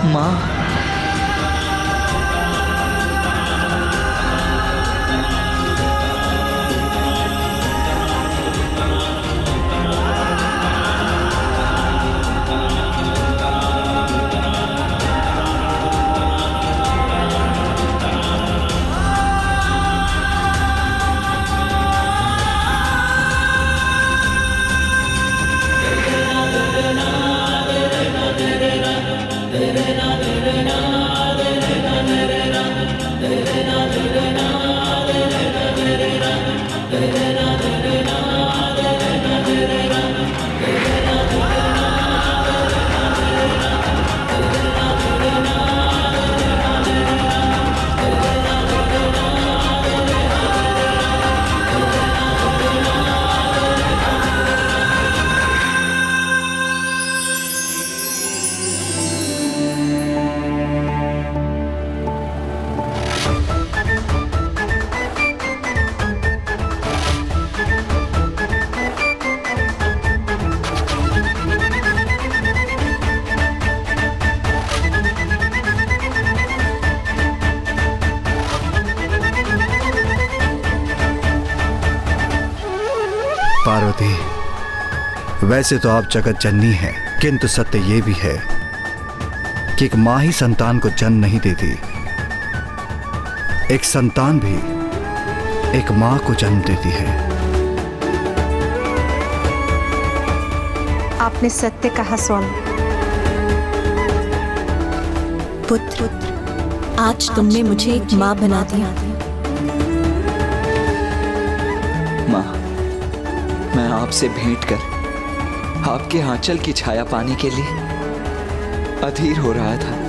माँ, पार्वती, वैसे तो आप जगत जननी हैं, किंतु सत्य ये भी है कि एक माँ ही संतान को जन्म नहीं देती, एक संतान भी एक माँ को जन्म देती है। आपने सत्य कहा स्वामी। पुत्र, आज तुमने मुझे एक माँ बना दिया। माँ, मैं आपसे भेंट कर आपके आंचल की छाया पाने के लिए अधीर हो रहा था।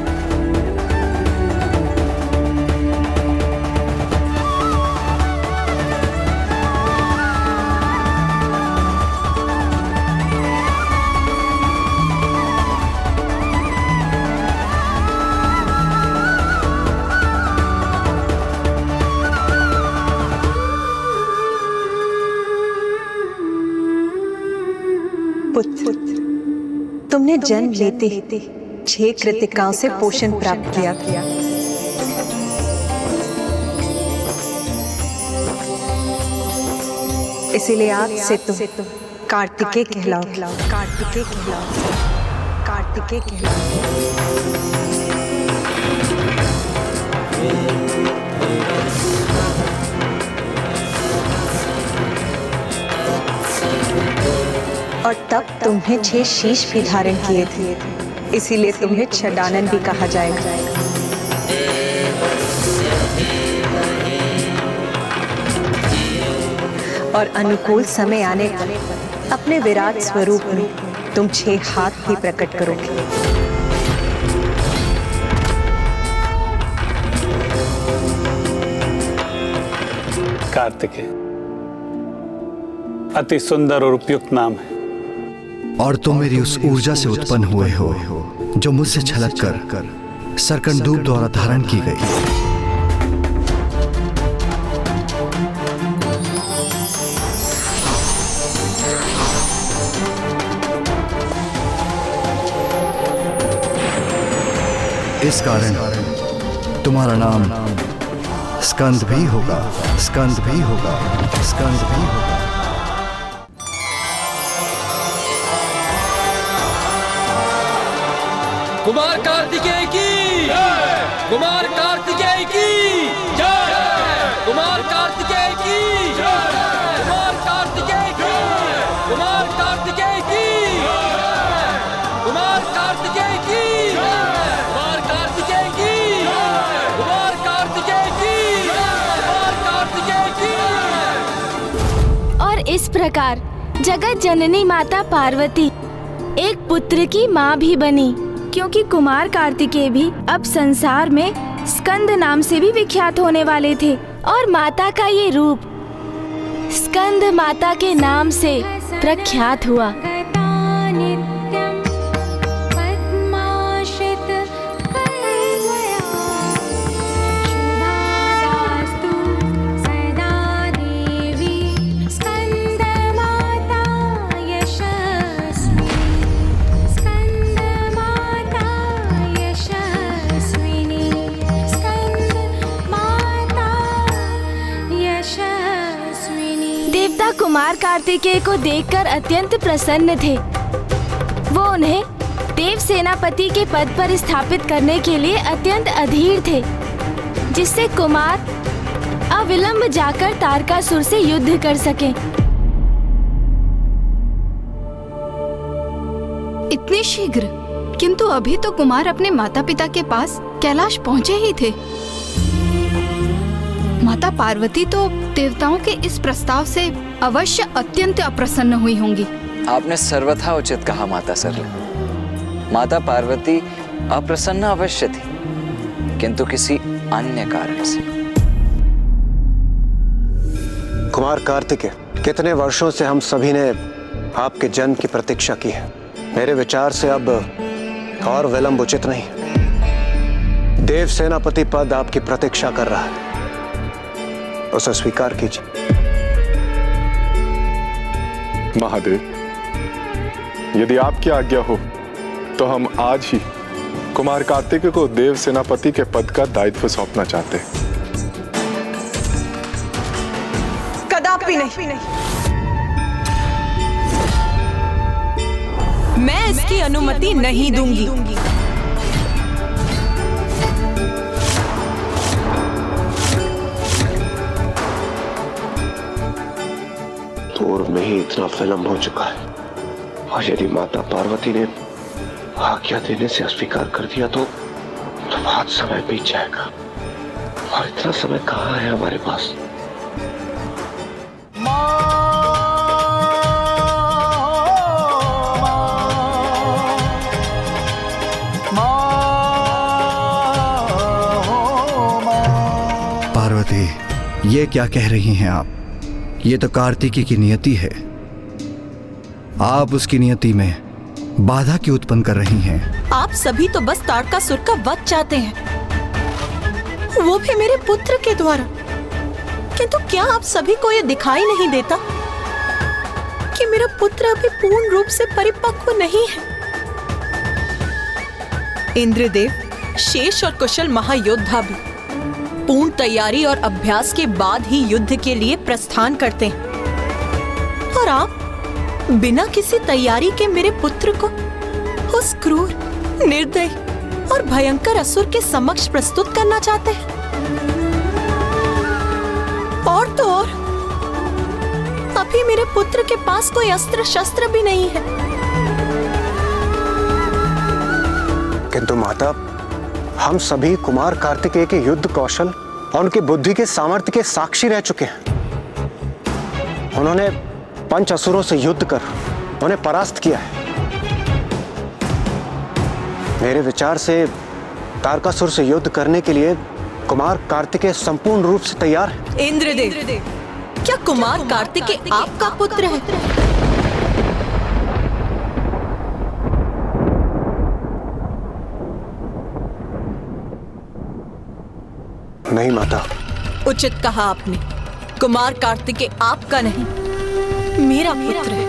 पुत्र, तुमने जन्म लेते 6 कृतिकाओं से पोषण प्राप्त किया। इसीलिए आज से तुम कार्तिकेय कहलाओ। कार्तिकेय कहलाओ। कार्तिकेय कहलाओ। और तब तुम्हें 6 शीश भी धारण किए थे, इसीलिए तुम्हें छदानन भी कहा जाएगा। और अनुकूल समय आने पर अपने विराट स्वरूप में तुम 6 हाथ भी प्रकट करोगे। कार्तिकेय अति सुंदर और उपयुक्त नाम है। और तुम मेरी उस ऊर्जा से उत्पन्न हुए हो जो मुझसे छलक कर सरकंदूप द्वारा धारण की गई। इस कारण तुम्हारा नाम स्कंद भी होगा, स्कंद भी होगा, स्कंद भी होगा। कुमार कार्तिकेय की जय, कुमार कार्तिकेय की जय, कुमार कार्तिकेय की जय, कुमार कार्तिकेय की जय, कुमार कार्तिकेय की जय, कुमार कार्तिकेय की जय, कुमार कार्तिकेय की जय, कुमार कार्तिकेय की जय, कुमार कार्तिकेय की जय। और इस प्रकार जगत जननी माता पार्वती एक पुत्र की माँ भी बनी, क्योंकि कुमार कार्तिकेय भी अब संसार में स्कंद नाम से भी विख्यात होने वाले थे। और माता का ये रूप स्कंद माता के नाम से प्रख्यात हुआ। देवता कुमार कार्तिकेय को देखकर अत्यंत प्रसन्न थे। वो उन्हें देव सेनापति के पद पर स्थापित करने के लिए अत्यंत अधीर थे, जिससे कुमार अविलंब जाकर तारकासुर से युद्ध कर सके। इतने शीघ्र? किंतु अभी तो कुमार अपने माता पिता के पास कैलाश पहुँचे ही थे। माता पार्वती तो देवताओं के इस प्रस्ताव से अवश्य अत्यंत अप्रसन्न हुई होंगी। आपने सर्वथा उचित कहा माता सरला। माता पार्वती अप्रसन्न अवश्य थी, किंतु किसी अन्य कारण से। कुमार कार्तिकेय, कितने वर्षों से हम सभी ने आपके जन्म की प्रतीक्षा की है। मेरे विचार से अब और विलंब उचित नहीं। देव सेनापति पद आपकी प्रतीक्षा कर रहा है, उसे स्वीकार कीजिए। महादेव, यदि आपकी आज्ञा हो तो हम आज ही कुमार कार्तिकेय को देव सेनापति के पद का दायित्व सौंपना चाहते हैं। कदापि नहीं। मैं इसकी अनुमति नहीं दूंगी। पूर्व में ही इतना विलंब हो चुका है, और यदि माता पार्वती ने आज्ञा देने से अस्वीकार कर दिया तो बहुत समय बीत जाएगा, और इतना समय कहाँ है हमारे पास। पार्वती, ये क्या कह रही हैं आप? ये तो कार्तिकेय की नियति है। आप उसकी नियति में बाधा क्यों उत्पन्न कर रही हैं? आप सभी तो बस तारकासुर का वध चाहते हैं, वो भी मेरे पुत्र के द्वारा। किंतु क्या आप सभी को ये दिखाई नहीं देता कि मेरा पुत्र अभी पूर्ण रूप से परिपक्व नहीं है? इंद्रदेव, शेष और कुशल महायोद्धा भी पूर्ण तैयारी और अभ्यास के बाद ही युद्ध के लिए प्रस्थान करते हैं, और आप बिना किसी तैयारी के मेरे पुत्र को उस क्रूर, निर्दयी और भयंकर असुर के समक्ष प्रस्तुत करना चाहते हैं। और तो और अभी मेरे पुत्र के पास कोई अस्त्र शस्त्र भी नहीं है। किंतु माता, हम सभी कुमार कार्तिकेय के युद्ध कौशल और उनकी बुद्धि के सामर्थ्य के साक्षी रह चुके हैं। उन्होंने पंच असुरों से युद्ध कर उन्हें परास्त किया है। मेरे विचार से तारकासुर से युद्ध करने के लिए कुमार कार्तिकेय संपूर्ण रूप से तैयार है। इंद्रदेव, क्या कुमार कार्तिकेय आपका पुत्र है? नहीं माता। उचित कहा आपने। कुमार कार्तिकेय आपका नहीं, मेरा पुत्र है।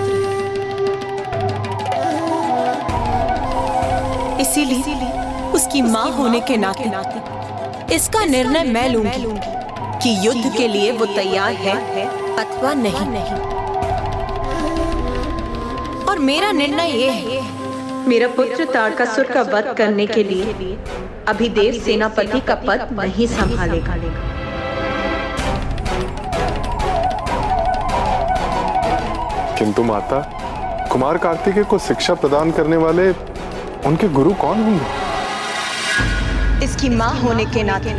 इसीलिए उसकी मां होने के नाते इसका निर्णय मैं लूंगी कि युद्ध के लिए वो तैयार है अथवा नहीं। और मेरा निर्णय ये है, मेरा पुत्र तारकासुर का वध करने के लिए अभी देव सेनापति का पद नहीं संभालेगा। किंतु माता, कुमार कार्तिकेय को शिक्षा प्रदान करने वाले उनके गुरु कौन होंगे? इसकी मां होने के नाते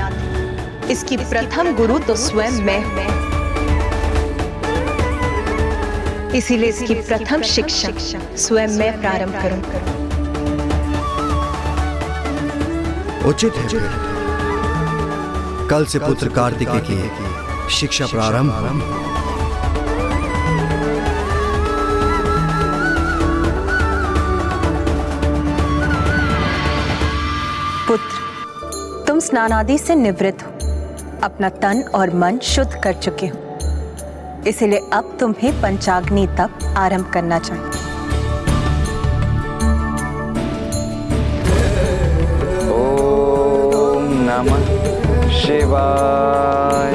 इसकी प्रथम गुरु तो स्वयं मैं हूं। इसीलिए इसकी प्रथम शिक्षा स्वयं मैं प्रारंभ करूं। उचित है फिर। कल से पुत्र कार्तिकेय की शिक्षा प्रारंभ हो। पुत्र, तुम स्नानादि से निवृत्त हो, अपना तन और मन शुद्ध कर चुके हो, इसलिए अब तुम्हें पंचाग्नि तप आरंभ करना चाहिए। ओम नमः शिवाय।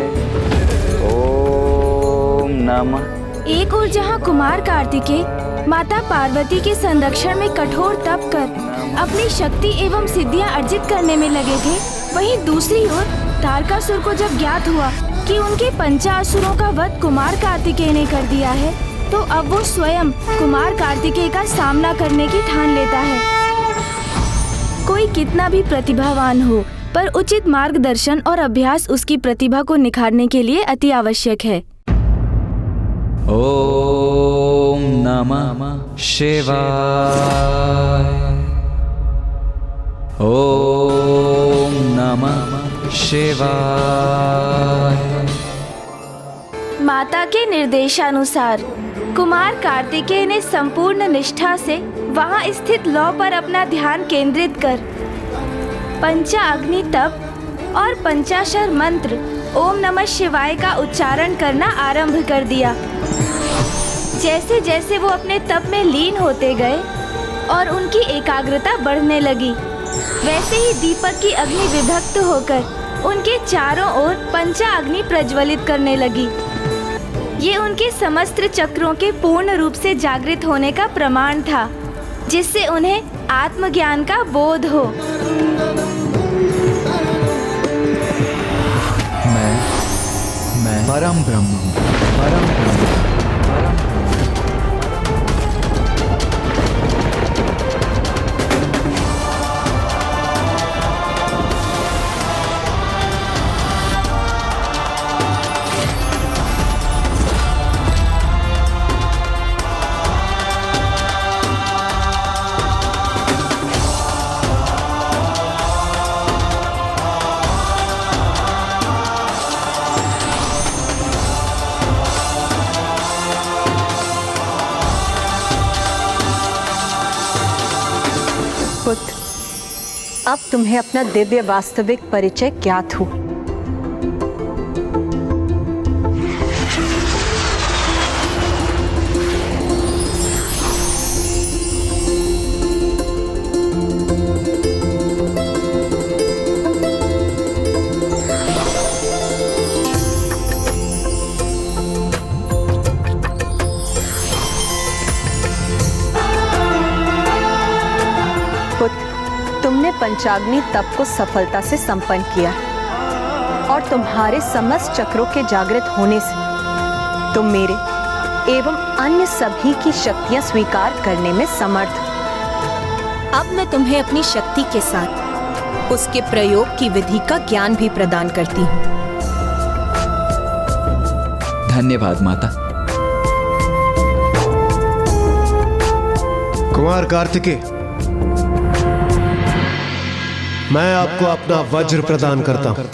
ओम नमः। एक और जहाँ कुमार कार्तिकेय माता पार्वती के संरक्षण में कठोर तप कर अपनी शक्ति एवं सिद्धियां अर्जित करने में लगे थे, वहीं दूसरी ओर तारकासुर को जब ज्ञात हुआ कि उनके पंचासुरों का वध कुमार कार्तिकेय ने कर दिया है, तो अब वो स्वयं कुमार कार्तिकेय का सामना करने की ठान लेता है। कोई कितना भी प्रतिभावान हो, पर उचित मार्गदर्शन और अभ्यास उसकी प्रतिभा को निखारने के लिए अति आवश्यक है। ओम नमः शिवाय। ओम नमः शिवाय। माता के निर्देशानुसार कुमार कार्तिकेय ने संपूर्ण निष्ठा से वहां स्थित लौ पर अपना ध्यान केंद्रित कर पंचाग्नि तप और पंचाक्षर मंत्र ओम नमः शिवाय का उच्चारण करना आरंभ कर दिया। जैसे जैसे वो अपने तप में लीन होते गए और उनकी एकाग्रता बढ़ने लगी, वैसे ही दीपक की अग्नि विभक्त होकर उनके चारों ओर पंचाग्नि प्रज्वलित करने लगी। ये उनके समस्त चक्रों के पूर्ण रूप से जागृत होने का प्रमाण था, जिससे उन्हें आत्मज्ञान का बोध हो। मैं परम ब्रह्म हूँ, परम ब्रह्म। पुत्र, अब तुम्हें अपना दिव्य वास्तविक परिचय ज्ञात हो। तुमने पंचाग्नि तप को सफलता से संपन्न किया और तुम्हारे समस्त चक्रों के जागृत होने से तुम मेरे एवं अन्य सभी की शक्तियां स्वीकार करने में समर्थ हो। अब मैं तुम्हें अपनी शक्ति के साथ उसके प्रयोग की विधि का ज्ञान भी प्रदान करती हूँ। धन्यवाद माता। कुमार कार्तिकेय, मैं आपको अपना वज्र प्रदान करता हूं।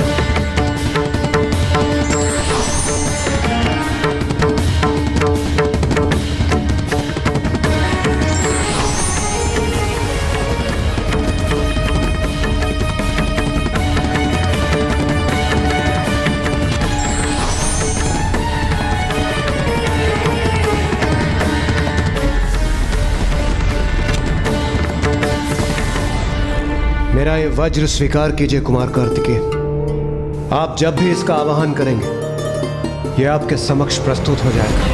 मेरा ये वज्र स्वीकार कीजिए कुमार कार्तिकेय। आप जब भी इसका आवाहन करेंगे, यह आपके समक्ष प्रस्तुत हो जाएगा।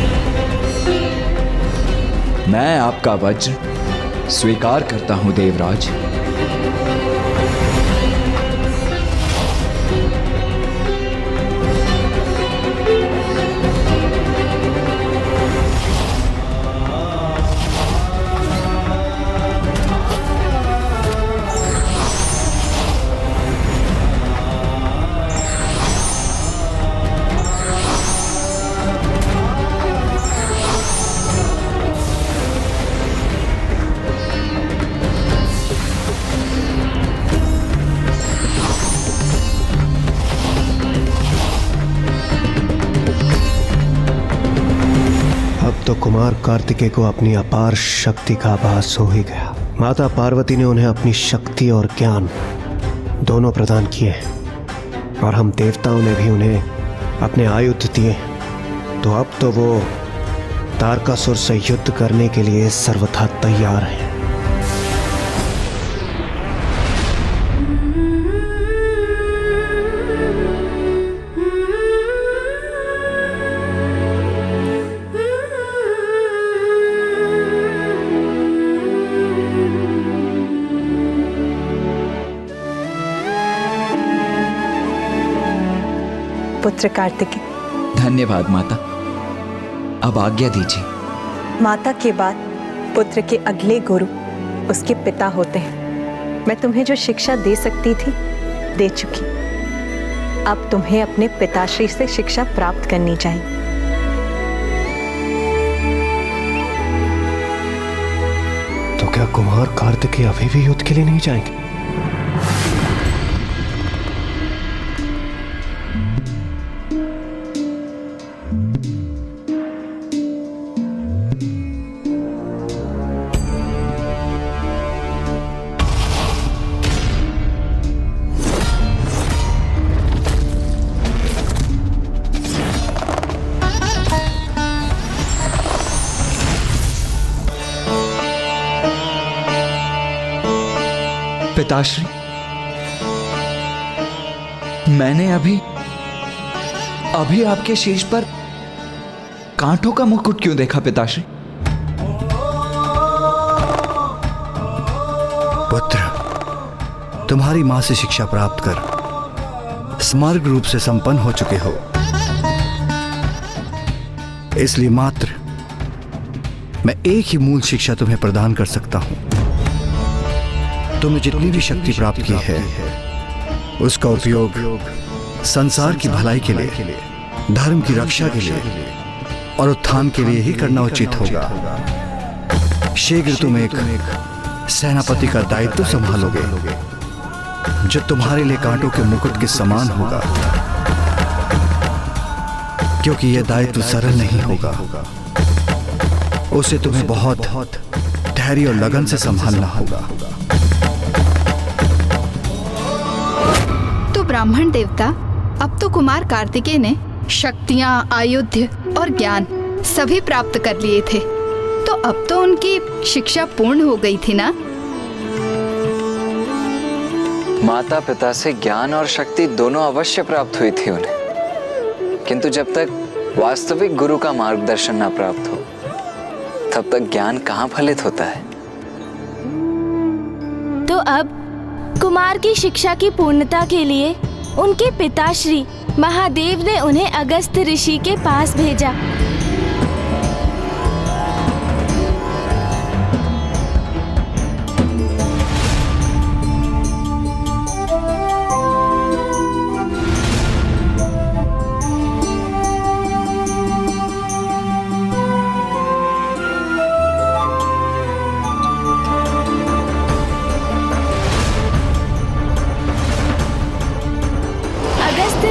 मैं आपका वज्र स्वीकार करता हूं देवराज। कुमार कार्तिकेय को अपनी अपार शक्ति का आभास हो ही गया। माता पार्वती ने उन्हें अपनी शक्ति और ज्ञान दोनों प्रदान किए हैं और हम देवताओं ने भी उन्हें अपने आयुध दिए। तो अब तो वो तारकासुर से युद्ध करने के लिए सर्वथा तैयार हैं। पुत्र कार्तिकेय, धन्यवाद माता। अब आज्ञा दीजिए। माता के बाद पुत्र के अगले गुरु उसके पिता होते हैं। मैं तुम्हें जो शिक्षा दे सकती थी दे चुकी। अब तुम्हें अपने पिताश्री से शिक्षा प्राप्त करनी चाहिए। तो क्या कुमार कार्तिकेय अभी भी युद्ध के लिए नहीं जाएंगे? पिताश्री, मैंने अभी आपके शीश पर कांटों का मुकुट क्यों देखा पिताश्री? पुत्र, तुम्हारी मां से शिक्षा प्राप्त कर समग्र रूप से संपन्न हो चुके हो, इसलिए मात्र मैं एक ही मूल शिक्षा तुम्हें प्रदान कर सकता हूं। तुमने जितनी भी शक्ति प्राप्त की है उसका उपयोग संसार की भलाई के लिए, धर्म की रक्षा के लिए और उत्थान के लिए ही करना उचित होगा। शीघ्र तुम एक सेनापति का दायित्व संभालोगे जो तुम्हारे लिए कांटों के मुकुट के समान होगा, क्योंकि यह दायित्व सरल नहीं होगा। उसे तुम्हें बहुत धैर्य और लगन से संभालना होगा। ब्राह्मण देवता, अब तो कुमार कार्तिकेय ने शक्तियां, आयुध और ज्ञान सभी प्राप्त कर लिए थे, तो अब तो उनकी शिक्षा पूर्ण हो गई थी ना? माता पिता से ज्ञान और शक्ति दोनों अवश्य प्राप्त हुई थी उन्हें, किंतु जब तक वास्तविक गुरु का मार्गदर्शन ना प्राप्त हो तब तक ज्ञान कहाँ फलित होता है। तो अब कुमार की शिक्षा की पूर्णता के लिए उनके पिताश्री महादेव ने उन्हें अगस्त्य ऋषि के पास भेजा।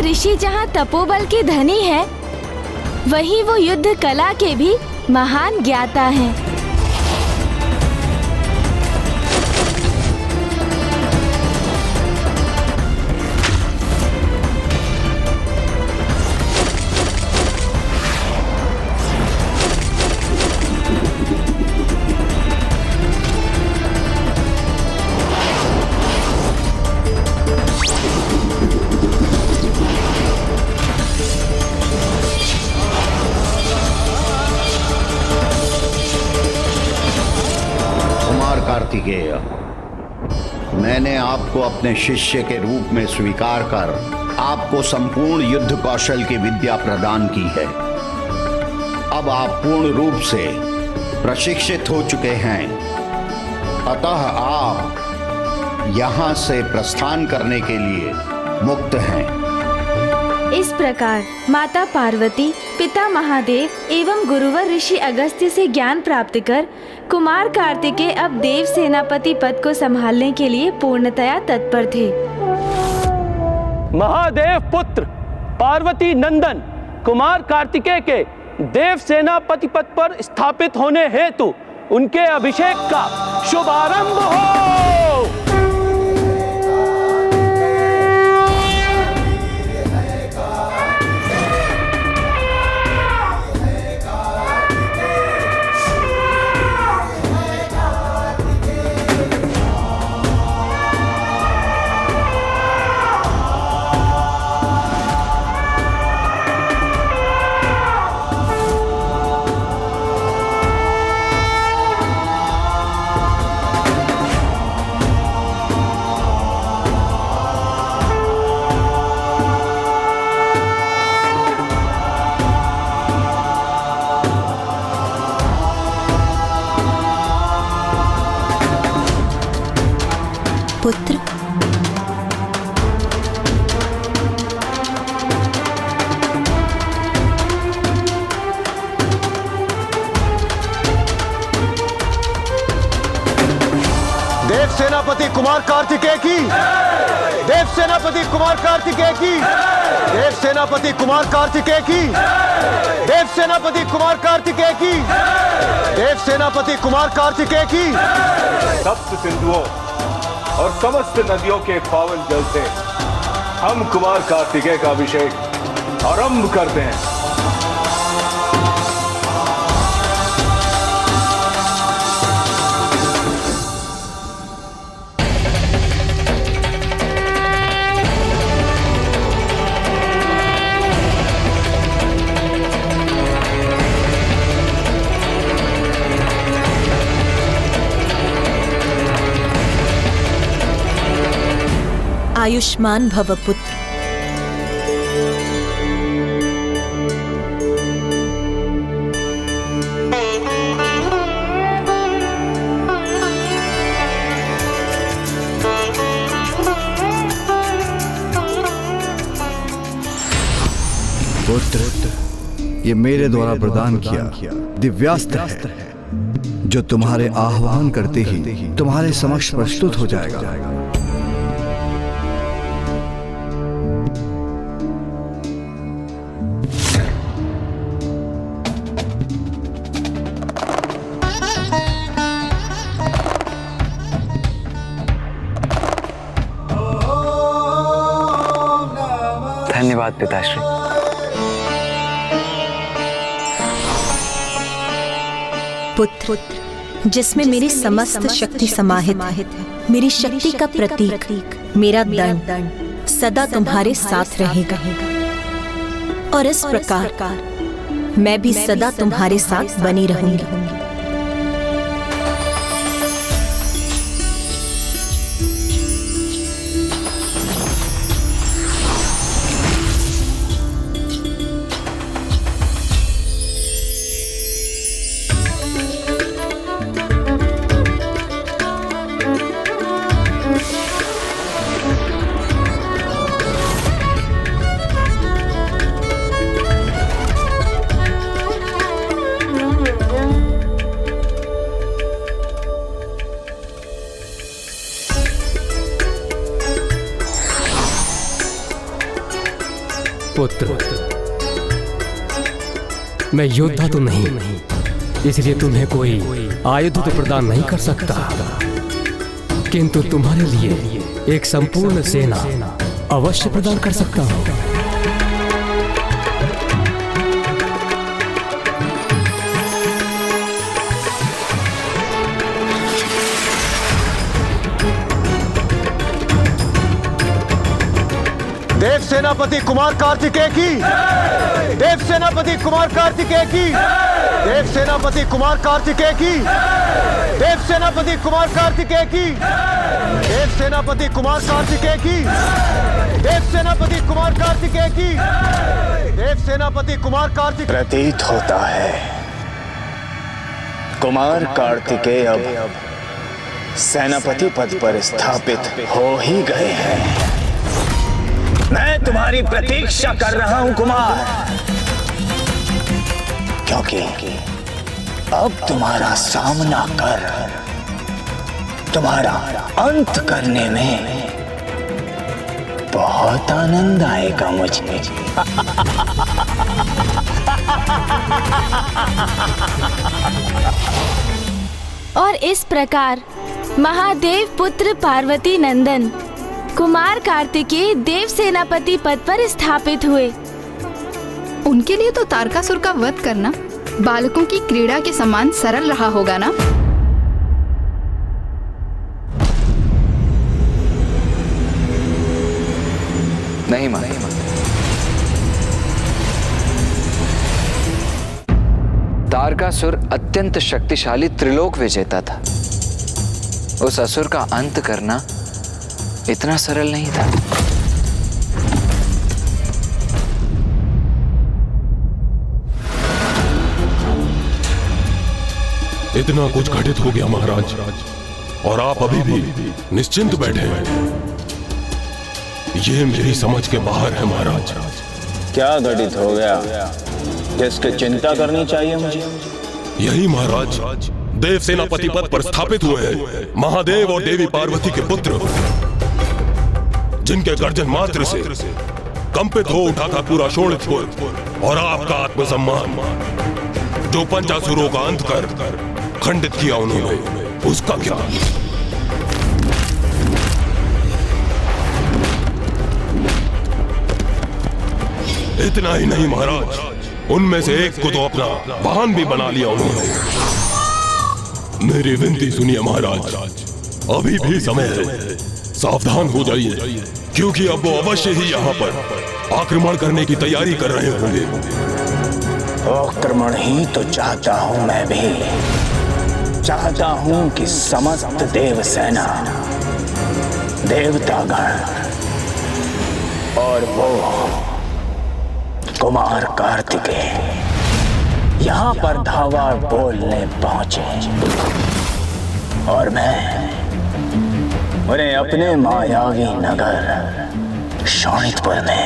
ऋषि जहाँ तपोबल के धनी है, वहीं वो युद्ध कला के भी महान ज्ञाता हैं। कार्तिकेय, मैंने आपको अपने शिष्य के रूप में स्वीकार कर आपको संपूर्ण युद्ध कौशल की विद्या प्रदान की है। अब आप पूर्ण रूप से प्रशिक्षित हो चुके हैं, अतः आप यहां से प्रस्थान करने के लिए मुक्त हैं। इस प्रकार माता पार्वती, पिता महादेव एवं गुरुवर ऋषि अगस्त्य से ज्ञान प्राप्त कर कुमार कार्तिकेय अब देव सेनापति पद को संभालने के लिए पूर्णतया तत्पर थे। महादेव पुत्र पार्वती नंदन कुमार कार्तिकेय के देव सेनापति पद पर स्थापित होने हेतु उनके अभिषेक का शुभारंभ हो। पुत्र, देव सेनापति कुमार कार्तिकेय की, देव सेनापति कुमार कार्तिकेय की, देव सेनापति कुमार कार्तिकेय की, देव सेनापति कुमार कार्तिकेय की, देव सेनापति कुमार कार्तिकेय की। सप्त सिंधुओं और समस्त नदियों के पावन जल से हम कुमार कार्तिकेय का अभिषेक आरंभ करते हैं। आयुष्मान भव पुत्र। पुत्र, ये मेरे द्वारा प्रदान किया दिव्यास्त्र है, जो तुम्हारे आह्वान करते ही तुम्हारे समक्ष प्रस्तुत हो जाएगा। धन्यवाद पिताश्री। पुत्र, जिसमें मेरी समस्त शक्ति समाहित है, मेरी शक्ति का प्रतीक मेरा दंड सदा तुम्हारे साथ रहेगा, और इस प्रकार मैं भी सदा तुम्हारे साथ बनी रहूंगी। पुत्र, मैं योद्धा तो नहीं, इसलिए तुम्हें कोई आयुध तो प्रदान नहीं कर सकता, किंतु तुम्हारे लिए एक संपूर्ण सेना अवश्य प्रदान कर सकता हूं। देव सेनापति कुमार कार्तिकेय की, देव सेनापति कुमार कार्तिकेय की, देव सेनापति कुमार कार्तिकेय की, देव सेनापति कुमार कार्तिकेय की, देव सेनापति कुमार कार्तिकेय की, देव सेनापति कुमार कार्तिकेय की, देव सेनापति कुमार कार्तिकेय। प्रतीत होता है कुमार कार्तिकेय अब सेनापति पद पर स्थापित हो ही गए हैं। मैं तुम्हारी प्रतीक्षा कर रहा हूं कुमार, क्योंकि अब तुम्हारा सामना कर तुम्हारा अंत करने में बहुत आनंद आएगा मुझे। और इस प्रकार महादेव पुत्र पार्वती नंदन कुमार कार्तिकेय देव सेनापति पद पर स्थापित हुए। उनके लिए तो तारकासुर का वध करना बालकों की क्रीड़ा के समान सरल रहा होगा ना? नहीं माता, तारकासुर अत्यंत शक्तिशाली त्रिलोक विजेता था। उस असुर का अंत करना इतना सरल नहीं था। इतना कुछ घटित हो गया महाराज, और आप अभी भी निश्चिंत बैठे हैं। ये मेरी समझ के बाहर है महाराज। क्या घटित हो गया जिसकी चिंता करनी चाहिए मुझे? यही महाराज, देव सेनापति पद पर स्थापित हुए हैं महादेव और देवी पार्वती के पुत्र, जिनके गर्जन मात्र से कंपित हो उठा था पूरा शोणितपुर। और आपका आत्मसम्मान जो पंचासुरों का अंत कर खंडित किया उन्होंने, उसका क्या? इतना ही नहीं महाराज, उनमें से एक को तो अपना वाहन भी बना लिया उन्होंने। मेरी विनती सुनिए महाराज, अभी भी समय है, सावधान हो जाइए, क्योंकि अब वो अवश्य ही यहाँ पर आक्रमण करने की तैयारी कर रहे होंगे। आक्रमण ही तो चाहता हूं, मैं भी चाहता हूं कि समस्त देव सेना, देवतागण और वो कुमार कार्तिकेय यहाँ पर धावा बोलने पहुंचे, और मैं उन्हें अपने मायावी नगर शोणितपुर में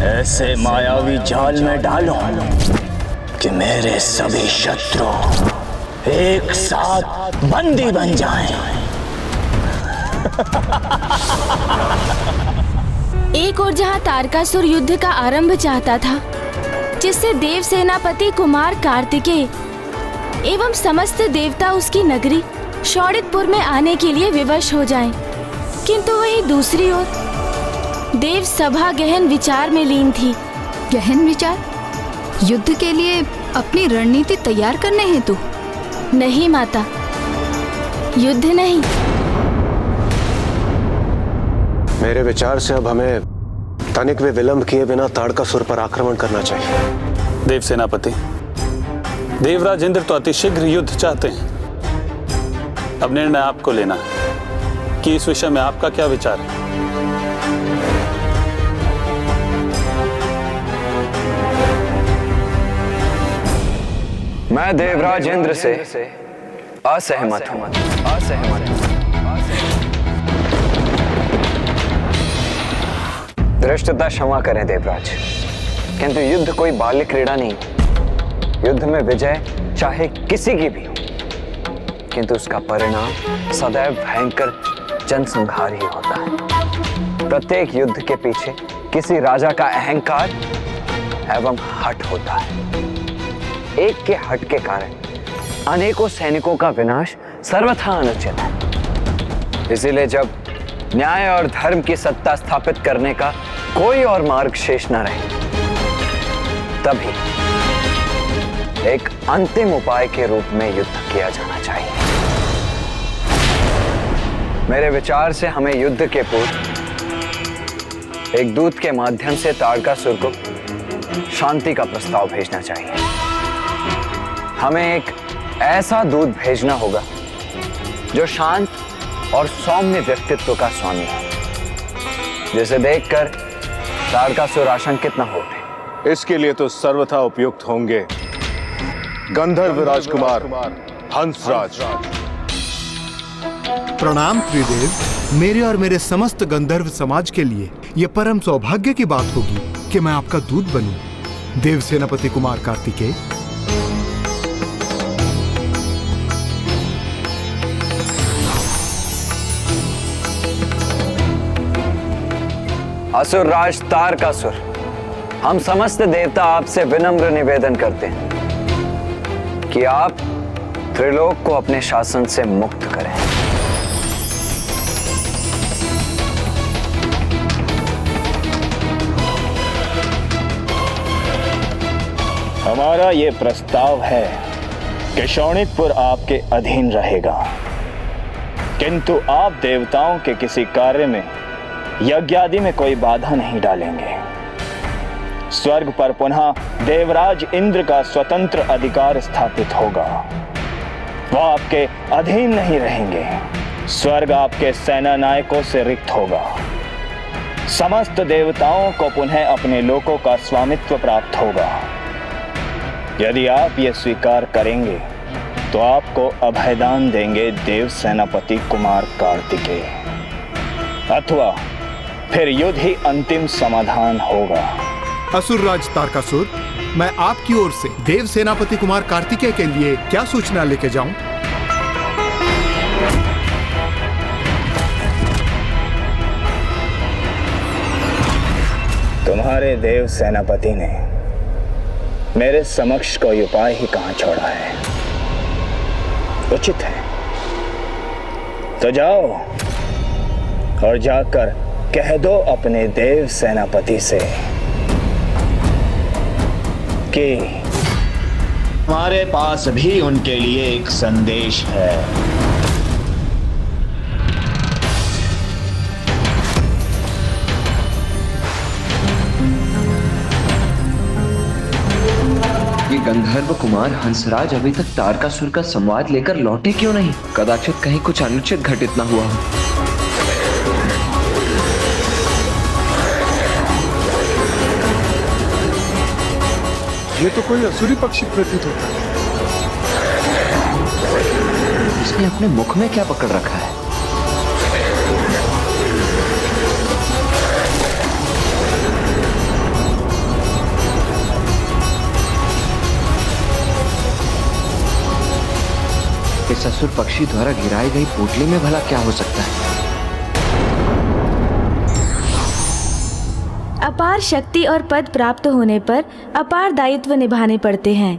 ऐसे मायावी जाल में डालूं कि मेरे सभी शत्रु एक साथ बंदी बन जाएं। एक और जहां तारकासुर युद्ध का आरंभ चाहता था, जिससे देव सेनापति कुमार कार्तिकेय एवं समस्त देवता उसकी नगरी शोणितपुर में आने के लिए विवश हो जाएं, किंतु वहीं दूसरी ओर देव सभा गहन विचार में लीन थी। गहन विचार? युद्ध के लिए अपनी रणनीति तैयार करने हेतु? नहीं माता, युद्ध नहीं। मेरे विचार से अब हमें तनिक भी विलंब किए बिना तारकासुर पर आक्रमण करना चाहिए। देव सेनापति, देवराज इंद्र तो अतिशीघ्र युद्ध चाहते हैं। अब निर्णय आपको लेना है कि इस विषय में आपका क्या विचार है। मैं देवराज इंद्र से असहमत हूं। धृष्टता क्षमा करें देवराज, किंतु युद्ध कोई बाल्य क्रीड़ा नहीं। युद्ध में विजय चाहे किसी की भी हो, किंतु उसका परिणाम सदैव भयंकर जनसंहार ही होता है। प्रत्येक युद्ध के पीछे किसी राजा का अहंकार एवं हठ होता है। एक के हठ के कारण अनेकों सैनिकों का विनाश सर्वथा अनुचित है। इसीलिए जब न्याय और धर्म की सत्ता स्थापित करने का कोई और मार्ग शेष न रहे, तभी एक अंतिम उपाय के रूप में युद्ध किया जाना चाहिए। मेरे विचार से हमें युद्ध के पूर्व एक दूत के माध्यम से तारकासुर को शांति का प्रस्ताव भेजना चाहिए। हमें एक ऐसा दूत भेजना होगा जो शांत और सौम्य व्यक्तित्व का स्वामी है, जिसे देखकर तारकासुर आशंकित न होते। इसके लिए तो सर्वथा उपयुक्त होंगे गंधर्व राजकुमार हंसराज। प्रणाम त्रिदेव। मेरे और मेरे समस्त गंधर्व समाज के लिए यह परम सौभाग्य की बात होगी कि मैं आपका दूत बनूं, देव सेनापति कुमार कार्तिकेय। असुर राज तारकासुर, हम समस्त देवता आपसे विनम्र निवेदन करते हैं कि आप त्रिलोक को अपने शासन से मुक्त करें। हमारा ये प्रस्ताव है कि शोणितपुर आपके अधीन रहेगा, किंतु आप देवताओं के किसी कार्य में, यज्ञ आदि में कोई बाधा नहीं डालेंगे। स्वर्ग पर पुनः देवराज इंद्र का स्वतंत्र अधिकार स्थापित होगा। वह आपके अधीन नहीं रहेंगे। स्वर्ग आपके सेना नायकों से रिक्त होगा। समस्त देवताओं को पुनः अपने लोकों का स्वामित्व प्राप्त होगा। यदि आप ये स्वीकार करेंगे तो आपको अभयदान देंगे देव सेनापति कुमार कार्तिकेय, अथवा फिर युद्ध ही अंतिम समाधान होगा। असुरराज तारकासुर, मैं आपकी ओर से देव सेनापति कुमार कार्तिकेय के लिए क्या सूचना लेके जाऊं? तुम्हारे देव सेनापति ने मेरे समक्ष कोई उपाय ही कहां छोड़ा है। उचित है तो जाओ और जाकर कह दो अपने देव सेनापति से कि हमारे पास भी उनके लिए एक संदेश है। ये गंधर्व कुमार हंसराज अभी तक तारकासुर का संवाद लेकर लौटे क्यों नहीं? कदाचित कहीं कुछ अनुचित घटित न हुआ हो। ये तो कोई असुरी पक्षी प्रतीत होता है। इसने अपने मुख में क्या पकड़ रखा है? इस असुर पक्षी द्वारा गिराई गई पोटली में भला क्या हो सकता है? अपार शक्ति और पद प्राप्त होने पर अपार दायित्व निभाने पड़ते हैं।